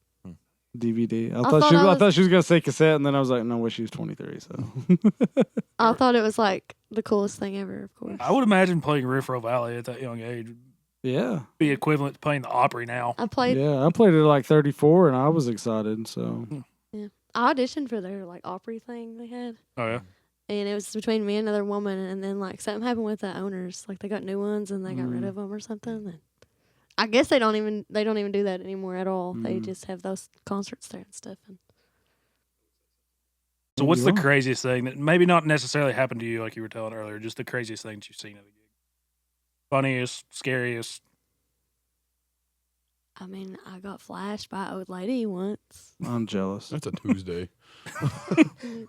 DVD. I I thought thought she. I I was- thought she was gonna say cassette, and then I was like, no, wait, she was 23. So I thought it was like the coolest thing ever, of course. I would imagine playing Riffraff Valley at that young age would yeah, be equivalent to playing the Opry now. I played, yeah. I played it at like 34, and I was excited. So I auditioned for their like Opry thing they had. Oh, yeah. And it was between me and another woman. And then like something happened with the owners. Like they got new ones and they got rid of them or something. And I guess they don't even do that anymore at all. They just have those concerts there and stuff. And So what's You the are. craziest thing that maybe not necessarily happened to you like you were telling earlier, just the craziest thing that you've seen at a gig? Funniest, scariest. I mean, I got flashed by an old lady once. I'm jealous. That's a Tuesday.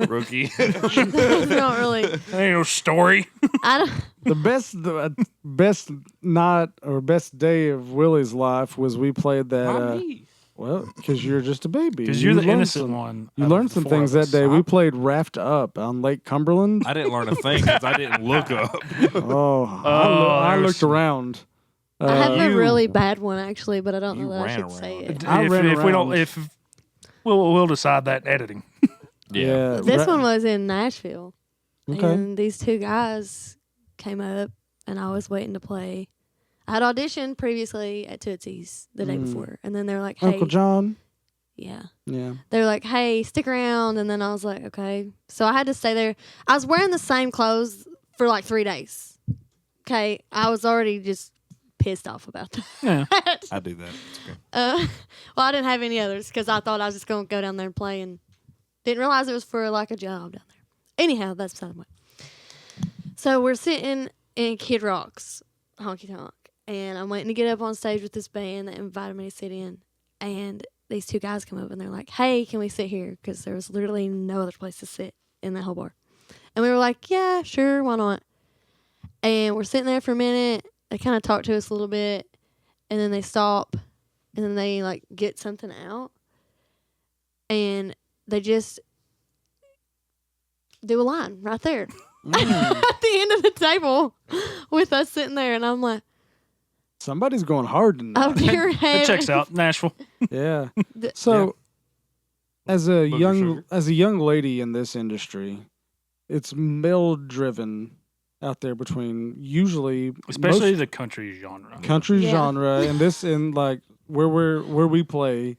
Rookie. That's not really. Ain't no story. I don't. The best night or best day of Willie's life was we played that. Not me. Well, because you're just a baby. Because you're the learned innocent some- one. You out learned of some the four things of that us. day. We played Raft Up on Lake Cumberland. I didn't learn a thing because I didn't look up. Oh, I there was looked some- around. I have a You- really bad one actually, but I don't know you that I ran should say around. it. I ran if we don't, around. if we'll decide that editing. Yeah. This one was in Nashville. Okay. And these two guys came up, and I was waiting to play. I had auditioned previously at Tootsie's the day before, and then they're like, "Hey, Uncle John. yeah." Yeah. They're like, "Hey, stick around," and then I was like, "Okay." So I had to stay there. I was wearing the same clothes for like 3 days. Okay, I was already just pissed off about that. Yeah. I do that. It's okay. Well, I didn't have any others because I thought I was just going to go down there and play, and didn't realize it was for like a job down there. Anyhow, that's beside the point. So we're sitting in Kid Rock's honky tonk, and I'm waiting to get up on stage with this band that invited me to sit in. And these two guys come up and they're like, "Hey, can we sit here?" Because there was literally no other place to sit in that whole bar. And we were like, "Yeah, sure, why not?" And we're sitting there for a minute. They kind of talk to us a little bit, and then they stop, and then they like get something out, and they just do a line right there at the end of the table with us sitting there, and I'm like, Somebody's going hard tonight. "Oh dear It heaven!" checks out. Nashville. Yeah. So, as a Sugar. young lady in this industry, it's male driven out there between usually Especially the country genre. country Yeah. genre and this in like where we play.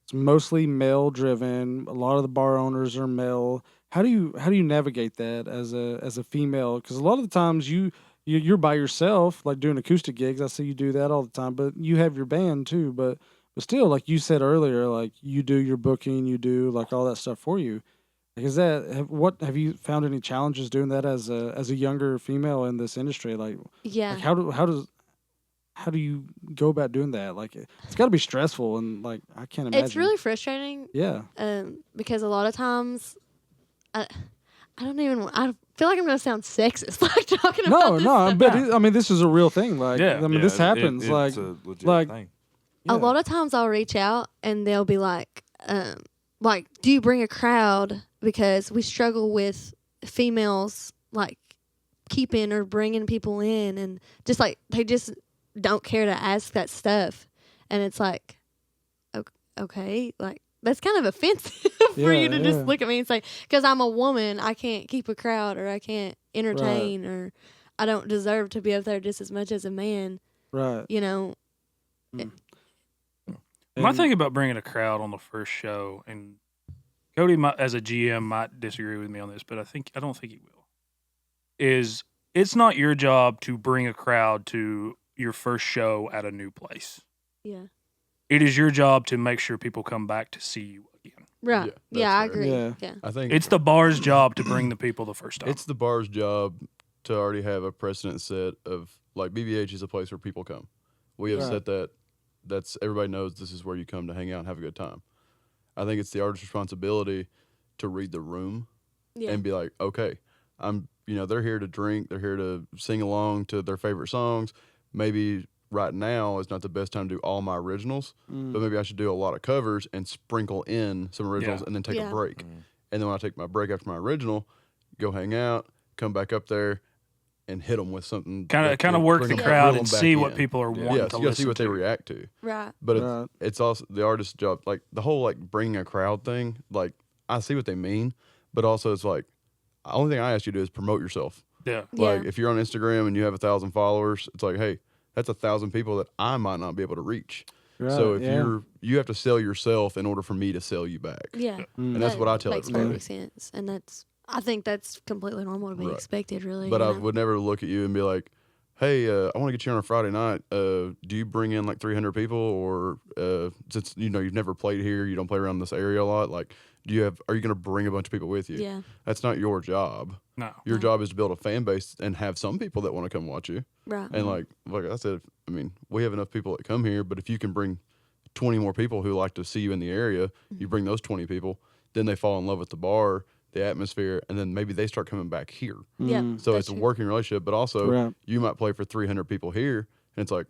It's mostly male driven. A lot of the bar owners are male. How do you navigate that as a female? Because a lot of the times you're by yourself, like doing acoustic gigs. I see you do that all the time, but you have your band too. But still, like you said earlier, like you do your booking, you do like all that stuff for you. Like, have you found any challenges doing that as a younger female in this industry? Like Yeah. how do you go about doing that? Like it's got to be stressful and like I can't imagine. It's really frustrating yeah. because a lot of times I feel like I'm going to sound sexist like talking about this stuff. But I mean this is a real thing. Like Yeah. I mean this happens. It's like a legit like- thing. yeah. A lot of times I'll reach out and they'll be like, do you bring a crowd? Because we struggle with females like keeping or bringing people in, and just like they just don't care to ask that stuff. And it's like, okay, like that's kind of offensive for Yeah, you to just yeah. look at me and say, because I'm a woman, I can't keep a crowd or I can't entertain or I don't deserve to be up there just as much as a man, right. you know. My And- thing about bringing a crowd on the first show, and Cody might, as a GM might disagree with me on this, but I don't think he will. Is it's not your job to bring a crowd to your first show at a new place. Yeah. It is your job to make sure people come back to see you again. Right. Yeah, Yeah, I that's fair. agree. Yeah. Yeah. I think It's the bar's job to bring the people the first time. it's the bar's job to already have a precedent set of like BBH is a place where people come. We have Right. set that. That's everybody knows this is where you come to hang out and have a good time. I think it's the artist's responsibility to read the room Yeah. and be like, okay, they're here to drink, they're here to sing along to their favorite songs. Maybe right now is not the best time to do all my originals, but maybe I should do a lot of covers and sprinkle in some originals Yeah. and then take Yeah. a break. And then when I take my break after my original, go hang out, come back up there, and hit them with something. kind that of work bring the 'em- crowd reel and 'em back see what in. people are Yeah, wanting so to you gotta see listen what they to. react to. Right. But Right. it's also the artist's job. Like the whole like bringing a crowd thing. Like I see what they mean, but also it's like the only thing I ask you to do is promote yourself. Yeah. Like Yeah. if you're on Instagram and you have 1,000 followers, it's like, hey, that's 1,000 people that I might not be able to reach. Right, So if yeah. you have to sell yourself in order for me to sell you back. Yeah. And that's what I tell makes everybody. perfect sense. And I think that's completely normal to be Right. expected, really. But you I know? would never look at you and be like, hey, I want to get you on a Friday night. Do you bring in like 300 people, or since you've never played here, you don't play around this area a lot, like are you going to bring a bunch of people with you? Yeah. That's not your job. No. Your No. job is to build a fan base and have some people that want to come watch you. Right. And like I said, I mean, we have enough people that come here, but if you can bring 20 more people who like to see you in the area, you bring those 20 people, then they fall in love with the bar, the atmosphere, and then maybe they start coming back here. Yeah. So that's it's a true. working relationship, but also Right. you might play for 300 people here, and it's like,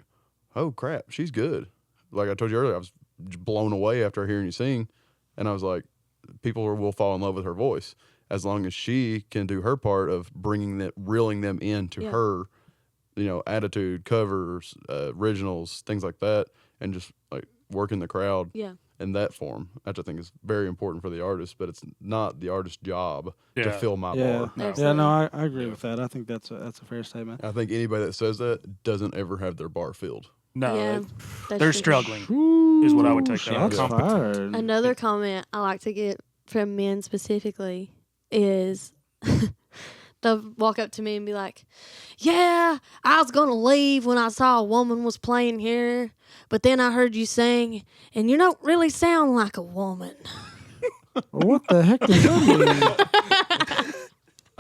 oh crap, she's good. Like I told you earlier, I was blown away after hearing you sing, and I was like, people will fall in love with her voice as long as she can do her part of reeling them into Yeah. her, attitude, covers, originals, things like that, and just like working the crowd Yeah. in that form, which I think is very important for the artist, but it's not the artist's job to Yeah. fill my Yeah. bar. No. Yeah, no, I agree with that. I think that's a fair statement. I think anybody that says that doesn't ever have their bar filled. No. Yeah. That's They're true. struggling. Is what I would take that Shots as. fired. Another comment I like to get from men specifically is they'll walk up to me and be like, "Yeah, I was gonna leave when I saw a woman was playing here, but then I heard you sing, and you don't really sound like a woman." What the heck does that mean?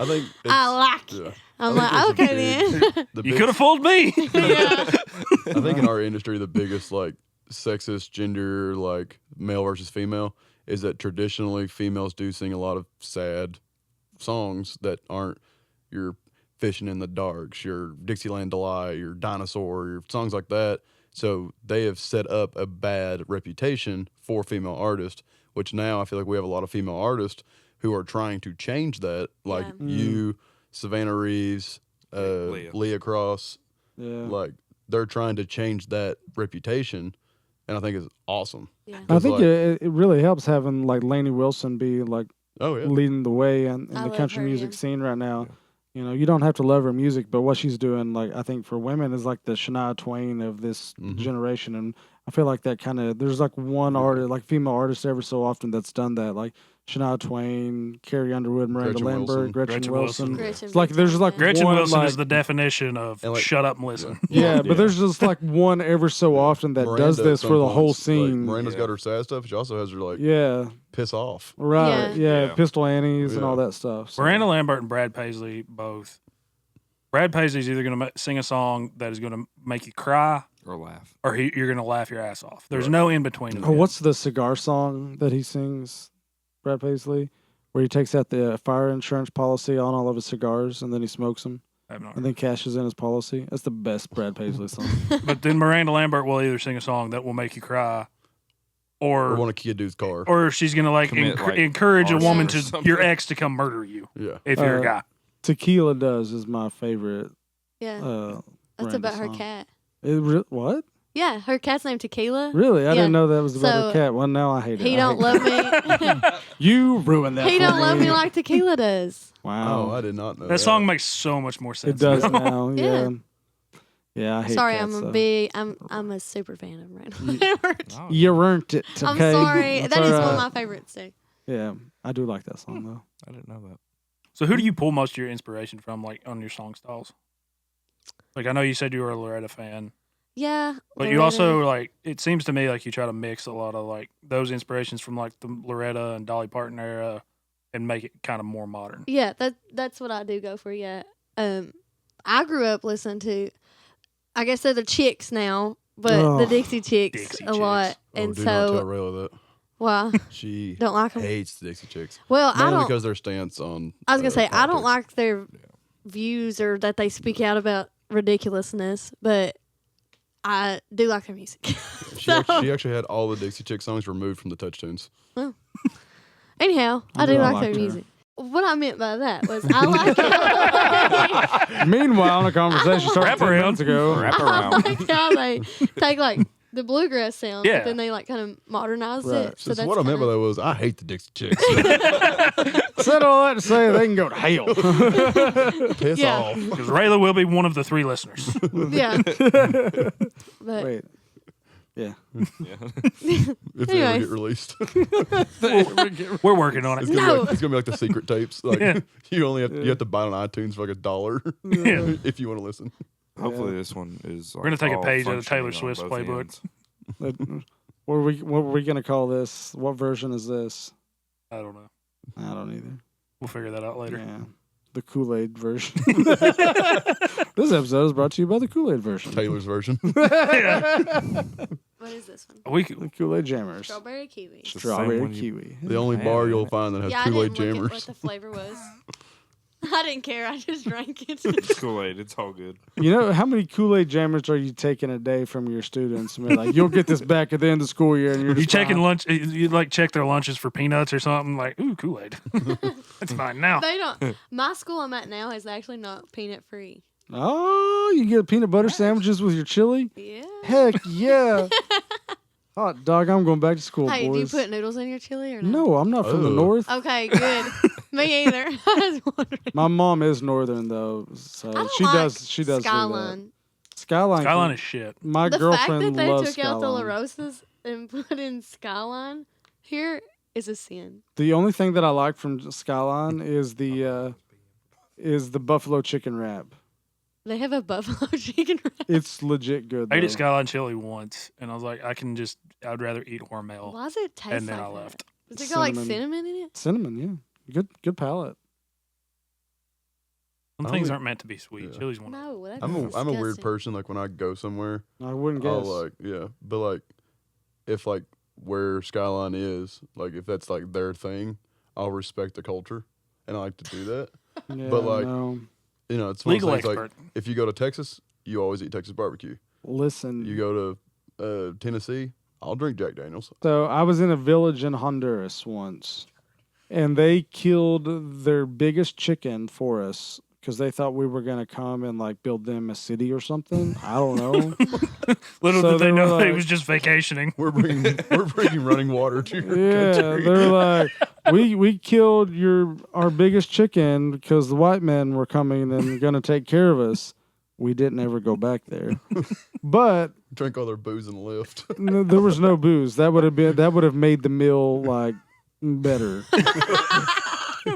I think I like it. I'm like, okay then. You could have fooled me. Yeah. I think in our industry, the biggest like sexist gender, like male versus female, is that traditionally females do sing a lot of sad songs that aren't your Fishing in the Darks, your Dixieland Delight, your Dinosaur, your songs like that. So they have set up a bad reputation for female artists, which now I feel like we have a lot of female artists who are trying to change that, like Yeah. you, Savannah Reeves, Leah Cross. Yeah. Like they're trying to change that reputation, and I think it's awesome. Yeah. I think like- it really helps having like Lainey Wilson be like Oh yeah, leading the way in I the love country her, music yeah. scene right now. You know, you don't have to love her music, but what she's doing, like I think for women, is like the Shania Twain of this generation, and I feel like that kind of there's like one artist, like female artist, ever so often that's done that, like Shania Twain, Carrie Underwood, Miranda Gretchen Lambert, Wilson. Gretchen Wilson. Gretchen It's like there's like Gretchen one, Wilson like, is the definition of And, like, shut up and listen. yeah, but there's just like one ever so often that Miranda does at this some for the whole points, like, scene. Miranda's got her sad stuff. She also has her like Yeah, piss off. right. Yeah. Yeah, Pistol Annies and Yeah. all that stuff. So. Miranda Lambert and Brad Paisley both. Brad Paisley's either going to sing a song that is going to make you cry, Or laugh. or you're going to laugh your ass off. There's no in between. of Oh, it. what's the cigar song that he sings, Brad Paisley, where he takes out the fire insurance policy on all of his cigars and then he smokes them I have no and idea. then cashes in his policy? That's the best Brad Paisley song. But then Miranda Lambert will either sing a song that will make you cry, Or or want to kick a dude's car. she's going to like, Commit, like, encourage a arson woman or to something. your ex to come murder you Yeah. if you're a guy. Tequila Does is my favorite. Yeah. Uh, That's Miranda about her song. cat. What? Yeah, her cat's named Tequila. Really? I Yeah. didn't know that was about So, her cat. Well, now I hate it. He I don't hate love me. You ruined that. He for don't love me me like Tequila does. Wow. Oh, I did not know That song makes so much more sense. it does now. now. Yeah. Yeah. Yeah, I hate Sorry, cats, I'm a though. big. I'm a super fan of Miranda Lambert. Oh, You earned it. I'm Okay? sorry. That's That is all one of right. my favorites too. Yeah, I do like that song though. I didn't know that. So who do you pull most of your inspiration from, like on your song styles? Like I know you said you were a Loretta fan, Yeah. but you Loretta. also like. It seems to me like you try to mix a lot of like those inspirations from like the Loretta and Dolly Parton era, and make it kind of more modern. Yeah, that's what I do go for. Yeah. I grew up listening to. I guess they're the Chicks now, but the Ugh. Dixie Chicks Dixie a lot, Chicks. Oh, and do not tell so Rayla that. wow, She don't like them. hates the Dixie Chicks. Well, I Mainly don't. because their stance on. I was gonna say I don't politics. like their views or that they speak out about ridiculousness, but I do like their music. She actually had all the Dixie Chick songs removed from the touch tunes. Anyhow, I I do do like like their her. music. What I meant by that was I like Meanwhile, a conversation started Wrap 10 around. minutes ago. Wrap I around. like how they take like the bluegrass sound, Yeah. but then they like kind of modernize Right. it. So So that's what I meant by kinda- that was I hate the Dixie Chicks. Said all that to say they can go to hell. Piss Yeah. off. Because Rayla will be one of the 3 listeners. Yeah. But Wait. Yeah. If they ever Anyways. get released. We're working on it. It's gonna, No. be like, it's gonna be like the secret tapes. Like Yeah. you only have you have to buy it on iTunes for like $1 Yeah. if you want to listen. Hopefully this one is. We're gonna take a all page out of Taylor functioning on Swift's both playbook. ends. What were we gonna call this? What version is this? I don't know. I don't either. We'll figure that out later. Yeah. The Kool-Aid version. This episode is brought to you by the Kool-Aid version. Taylor's version. what is this one? We The Kool-Aid Jammers. Strawberry kiwi. It's the same Strawberry one you- kiwi. The only Yeah, bar yeah. you'll find that has Yeah, I Kool-Aid didn't look at what jammers. the flavor was. I didn't care. I just drank it. It's Kool-Aid. It's all good. You know, how many Kool-Aid Jammers are you taking a day from your students? I mean, like, you'll get this back at the end of the school year, and you're You just checking fine. lunch? You like check their lunches for peanuts or something? Like, ooh, Kool Aid. That's fine now. They don't. My school I'm at now is actually not peanut free. Oh, you get peanut butter sandwiches with your chili? Yeah. Heck yeah. Hot dog, I'm going back to school, Hey, do you boys. put noodles in your chili or not? No, I'm not from the Ugh. north. Okay, good. Me either. I was wondering. My mom is northern though, so I don't she like does do that. Skyline. Skyline. Skyline is shit. My The fact girlfriend that they loves took out the La Skyline. Rosas and put in Skyline here is a sin. The only thing that I like from Skyline is the buffalo chicken wrap. They have a buffalo chicken wrap. It's legit good. I ate though. at Skyline Chili once, and I was like, I'd rather eat Hormel. Why does it taste And then like I that? left. Does it got like Cinnamon. cinnamon in it? Cinnamon, yeah. Good palate. Some I things only- aren't meant to be sweet. yeah. Chili's one. No, that's I'm a weird disgusting. person. Like when I go somewhere, I wouldn't guess. I'll like but like if like where Skyline is, like if that's like their thing, I'll respect the culture, and I like to do that. yeah, but, like, no. You know, it's one of Legal those things, expert. like if you go to Texas, you always eat Texas barbecue. Listen. You go to Tennessee, I'll drink Jack Daniels. So I was in a village in Honduras once, and they killed their biggest chicken for us because they thought we were gonna come and like build them a city or something. I don't know. Little So did they they were know they like- was just vacationing. We're bringing running water to your Yeah, country. they're like, we killed our biggest chicken because the white men were coming and gonna take care of us. We didn't ever go back there, but Drink all their booze and lift. there was no booze. That would have made the meal like better.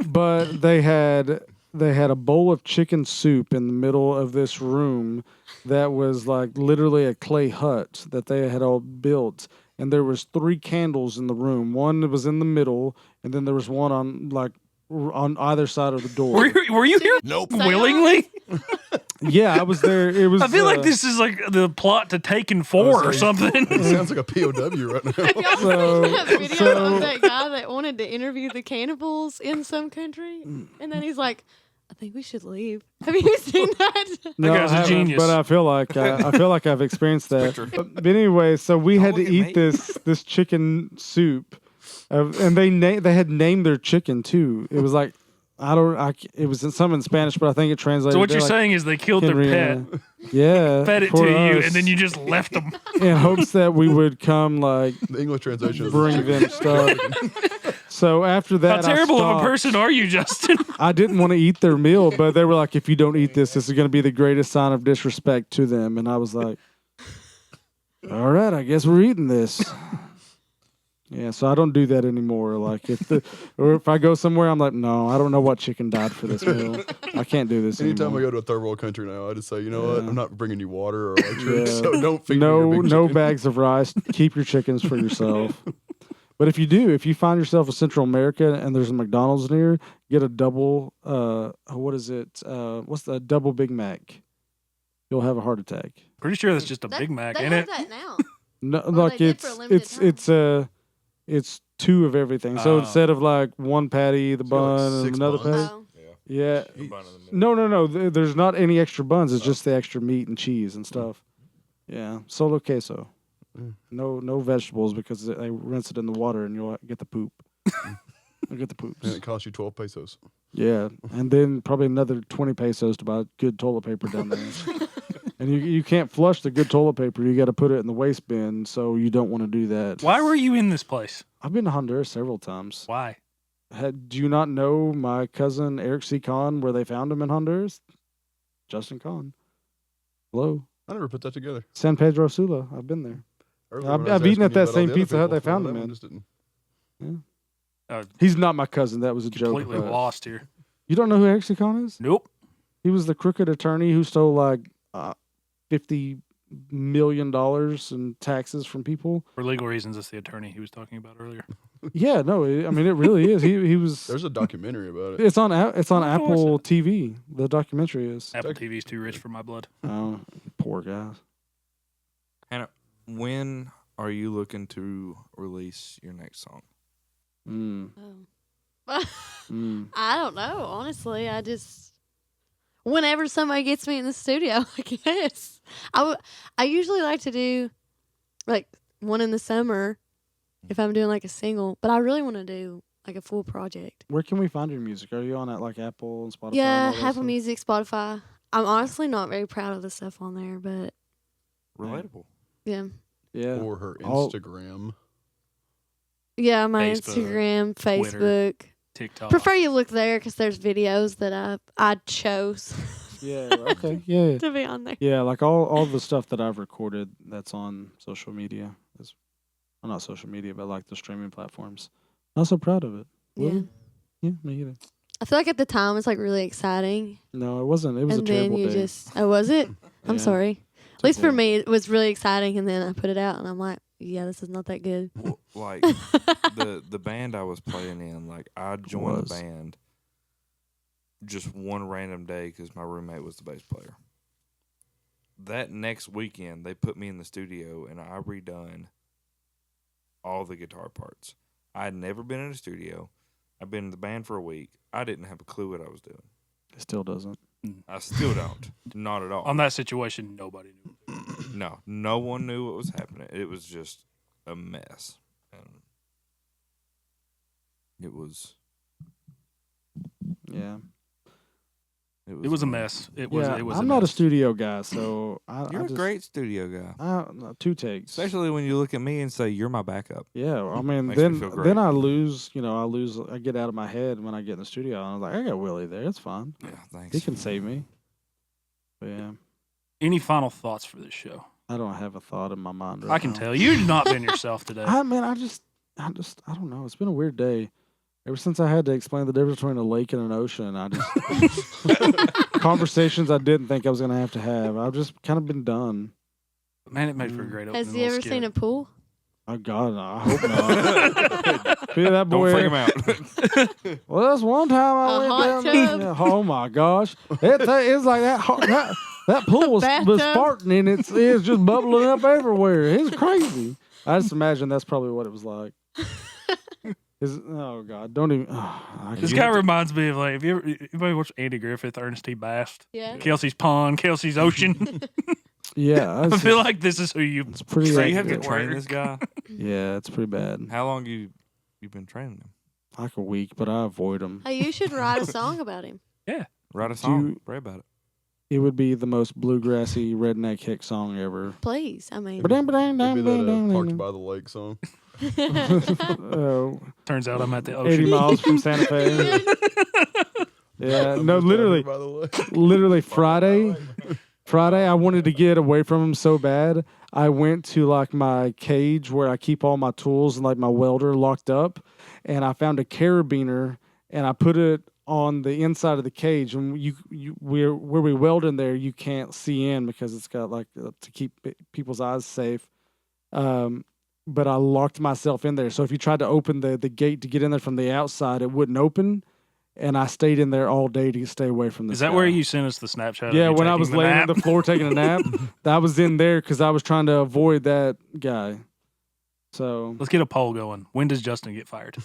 But they had a bowl of chicken soup in the middle of this room that was like literally a clay hut that they had all built, and there was 3 candles in the room. One that was in the middle, and then there was one on either side of the door. Were you here? Nope. Willingly? Yeah, I was there. It was. I feel like this is like the plot to Taken 4 or saying- something. It sounds like a POW right now. Have y'all So- seen that video so- of that guy that wanted to interview the cannibals in some country? And then he's like, I think we should leave. Have you seen that? No, That guy's I a haven't, genius. but I feel like I've experienced that. But anyway, so we had to look at eat me. this chicken soup, and they had named their chicken too. It was like it was in some in Spanish, but I think it translated. So what to you're like saying is they killed their pet, Henrietta. Yeah, fed it for to you, us, and then you just left them. in hopes that we would come like The English translation is bring them stuff. So after How that, terrible I of a stopped. person are you, Justin? I didn't want to eat their meal, but they were like, if you don't eat this is going to be the greatest sign of disrespect to them. And I was like, all right, I guess we're eating this. Yeah, so I don't do that anymore. Like if I go somewhere, I'm like, no, I don't know what chicken died for this meal. I can't do this Anytime anymore. I go to a third world country now, I just say, you know what? Yeah. I'm not bringing you water or electric, Yeah. so don't feed me your big No chicken. bags of rice. Keep your chickens for yourself. But if you find yourself in Central America and there's a McDonald's near, get a double. What is it? What's the double Big Mac? You'll have a heart attack. Pretty sure that's just a Big Mac, they ain't have it? that now. No, Well, like they did for a limited it's 2 of everything. So Oh. instead of like one patty, the got, like, bun, and 6 another buns. patty. Oh. Yeah. The bun in the middle. No. There's not any extra buns. It's just the extra meat and cheese and stuff. Yeah. Solo queso. Mm. No vegetables because they rinse it in the water and you'll get the poop. You'll get the poops. And it costs you 12 pesos. Yeah. And then probably another 20 pesos to buy good toilet paper down there. And you can't flush the good toilet paper. You got to put it in the waste bin. So you don't want to do that. Why were you in this place? I've been to Honduras several times. Why? Do you not know my cousin Eric C. Kahn, where they found him in Honduras? Justin Kahn. Hello. I never put that together. San Pedro Sula. I've been there. Earlier I've- when I was I've eaten asking at you that about all same the other Pizza Hut they people, found that him one in. just didn't. He's not my cousin. That was a joke. Completely but- lost here. You don't know who Eric C. Kahn is? Nope. He was the crooked attorney who stole like $50 million in taxes from people. For legal reasons, it's the attorney he was talking about earlier. Yeah, no, I mean it really is. He was. There's a documentary about it. It's on I'll watch Apple TV. The documentary is. Apple TV's too rich for my blood. Oh, poor guys. Hannah, when are you looking to release your next song? Mm, Oh. mm. I don't know. Honestly, I just whenever somebody gets me in the studio, I guess I usually like to do like one in the summer if I'm doing like a single, but I really want to do like a full project. Where can we find your music? Are you on at like Apple and Spotify? and Yeah, all that Apple stuff? Music, Spotify. I'm honestly not very proud of the stuff on there, but Relatable. yeah. Yeah. Or her I'll- Instagram. Yeah, my Facebook, Instagram, Twitter. Facebook. TikTok. Prefer you look there because there's videos that I chose Yeah. Okay. Yeah. to be on there. Yeah. Like all the stuff that I've recorded that's on social media is, well, not social media, but like the streaming platforms. Not so proud of it. Yeah. Really? Yeah. Me either. I feel like at the time it's like really exciting. No, it wasn't. It was And a then terrible you day. just, oh, was it? I'm Yeah. sorry. At least for okay. me, it was really exciting. And then I put it out and I'm like, yeah, this is not that good. Like the band I was playing in, like I joined Was. the band just one random day because my roommate was the bass player. That next weekend, they put me in the studio and I redone all the guitar parts. I had never been in a studio. I've been in the band for a week. I didn't have a clue what I was doing. It still doesn't. I still don't. Not at all. On that situation, nobody knew. No, no one knew what was happening. It was just a mess. And it was. Yeah. It was a mess. It was. Yeah, It was. I'm a not a mess. studio guy, so You're I a just, great studio guy. two takes. Especially when you look at me and say, you're my backup. Yeah, I mean, Makes me feel great. then I lose. I get out of my head when I get in the studio. And I was like, I got Willie there. It's fine. Yeah, thanks. He can save me. But yeah, Any final thoughts for this show? I don't have a thought in my mind right I can now. tell you've not been yourself today. I mean, I don't know. It's been a weird day. Ever since I had to explain the difference between a lake and an ocean, I just conversations I didn't think I was gonna have to have. I've just kind of been done. Man, it made for a great opening. Has he ever seen a pool? Oh God, I hope not. Yeah, that Don't boy. freak him out. Well, that's one time I A went hot down tub? there. Yeah, oh my gosh, it's like that pool was Bathtub? Spartan and it's just bubbling up everywhere. It's crazy. I just imagine that's probably what it was like. Oh God, don't even. I This can't- guy reminds me of like, have you ever anybody watched Andy Griffith, Ernest T. Bass, Yeah. Kelsey's Pond, Kelsey's Ocean? Yeah, I feel like this is who you. it's pretty. So you have to Accurate train word. this guy? Yeah, it's pretty bad. How long you been training him? Like a week, but I avoid them. Hey, you should write a song about him. Write a song. you- Pray about it. It would be the most bluegrassy redneck hick song ever. Please. I mean, Maybe that Parked by the Lake song. Oh, Turns out I'm at the 80 ocean. miles from Santa Fe. Yeah, no, literally, By the Lake. literally Friday, I wanted to get away from him so bad. I went to like my cage where I keep all my tools and like my welder locked up, and I found a carabiner and I put it on the inside of the cage. And where we weld in there, you can't see in because it's got like to keep people's eyes safe. But I locked myself in there. So if you tried to open the gate to get in there from the outside, it wouldn't open. And I stayed in there all day to stay away from this Is that guy. where you sent us the Snapchat? of Yeah, you when I taking was the laying nap? on the floor taking a nap, I was in there because I was trying to avoid that guy. So Let's get a poll going. When does Justin get fired?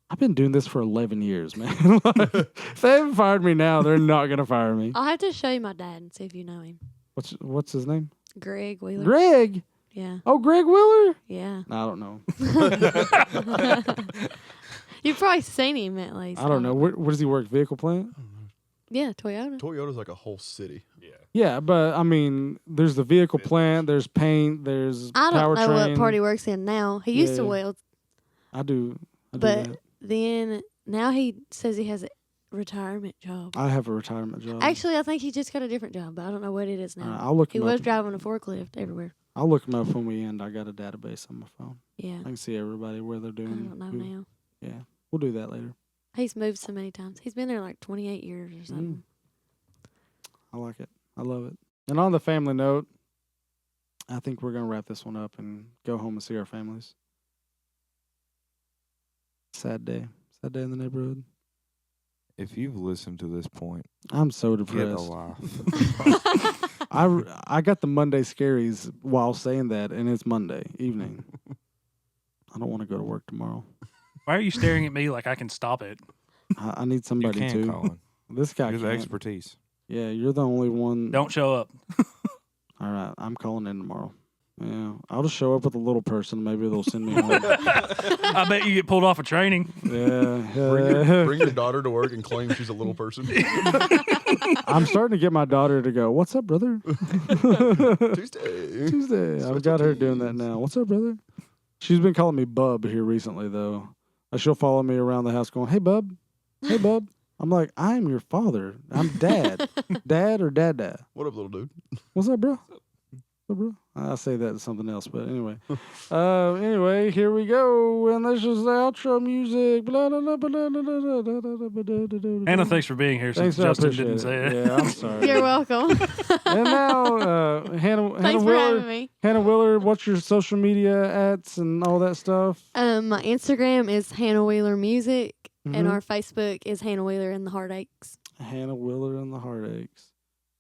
I've been doing this for 11 years, man. If they haven't fired me now, they're not going to fire me. I'll have to show you my dad and see if you know him. What's his name? Greg Wheeler. Greg. Yeah. Oh, Greg Wheeler? Yeah. I don't know. You've probably seen him at least. I don't know. Where does he work? Vehicle plant? Yeah, Toyota. Toyota's like a whole city. Yeah, but I mean, there's the vehicle plant, there's paint, there's I don't know what powertrain. part he works in now. He used to Yeah. weld, I do but that. then now he says he has a retirement job. I have a retirement job. Actually, I think he just got a different job, but I don't know what it is now. I'll look He him was up. driving a forklift everywhere. I'll look him up when we end. I got a database on my phone. Yeah. I can see everybody where they're I doing. don't know who- now. Yeah, we'll do that later. He's moved so many times. He's been there like 28 years or something. I like it. I love it. And on the family note, I think we're gonna wrap this one up and go home and see our families. Sad day. Sad day in the neighborhood. If you've listened to this point, I'm so get a depressed. life. I got the Monday scaries while saying that, and it's Monday evening. I don't want to go to work tomorrow. Why are you staring at me like I can stop it? I need You somebody can, to. Colin. This guy You're the can't. expertise. Yeah, you're the only one. Don't show up. All right, I'm calling in tomorrow. Yeah, I'll just show up with a little person. Maybe they'll send me home. I bet you get pulled off of training. Yeah. Bring your daughter to work and claim she's a little person. I'm starting to get my daughter to go, "What's up, brother?" Tuesday. Tuesday. I've got her doing that now. What's up, brother? She's been calling me Bub here recently, though. She'll follow me around the house going, "Hey, Bub. Hey, Bub." I'm like, "I'm your father. I'm Dad. Dad or Dad. What up, little dude? What's up, bro? What's up, bro?" I say that to something else, but anyway. Anyway, here we go. And this is the outro music. Blah, blah, blah, blah, blah, blah, blah, blah, blah, blah, blah, blah. Anna, thanks for being here since Thanks, I Justin appreciate didn't say it. Yeah, I'm sorry. You're welcome. And now, Hannah Thanks for Wheeler. having me. Hannah Wheeler, what's your social media ats and all that stuff? My Instagram is Hannah Wheeler Music, and Mhm. our Facebook is Hannah Wheeler and the Heartaches. Hannah Willard and the Heartaches.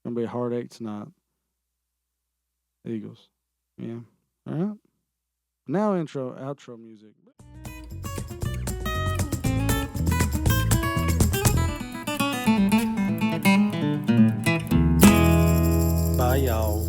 Gonna be a heartache tonight. Eagles. Yeah. All right. Now outro music. Bye, y'all.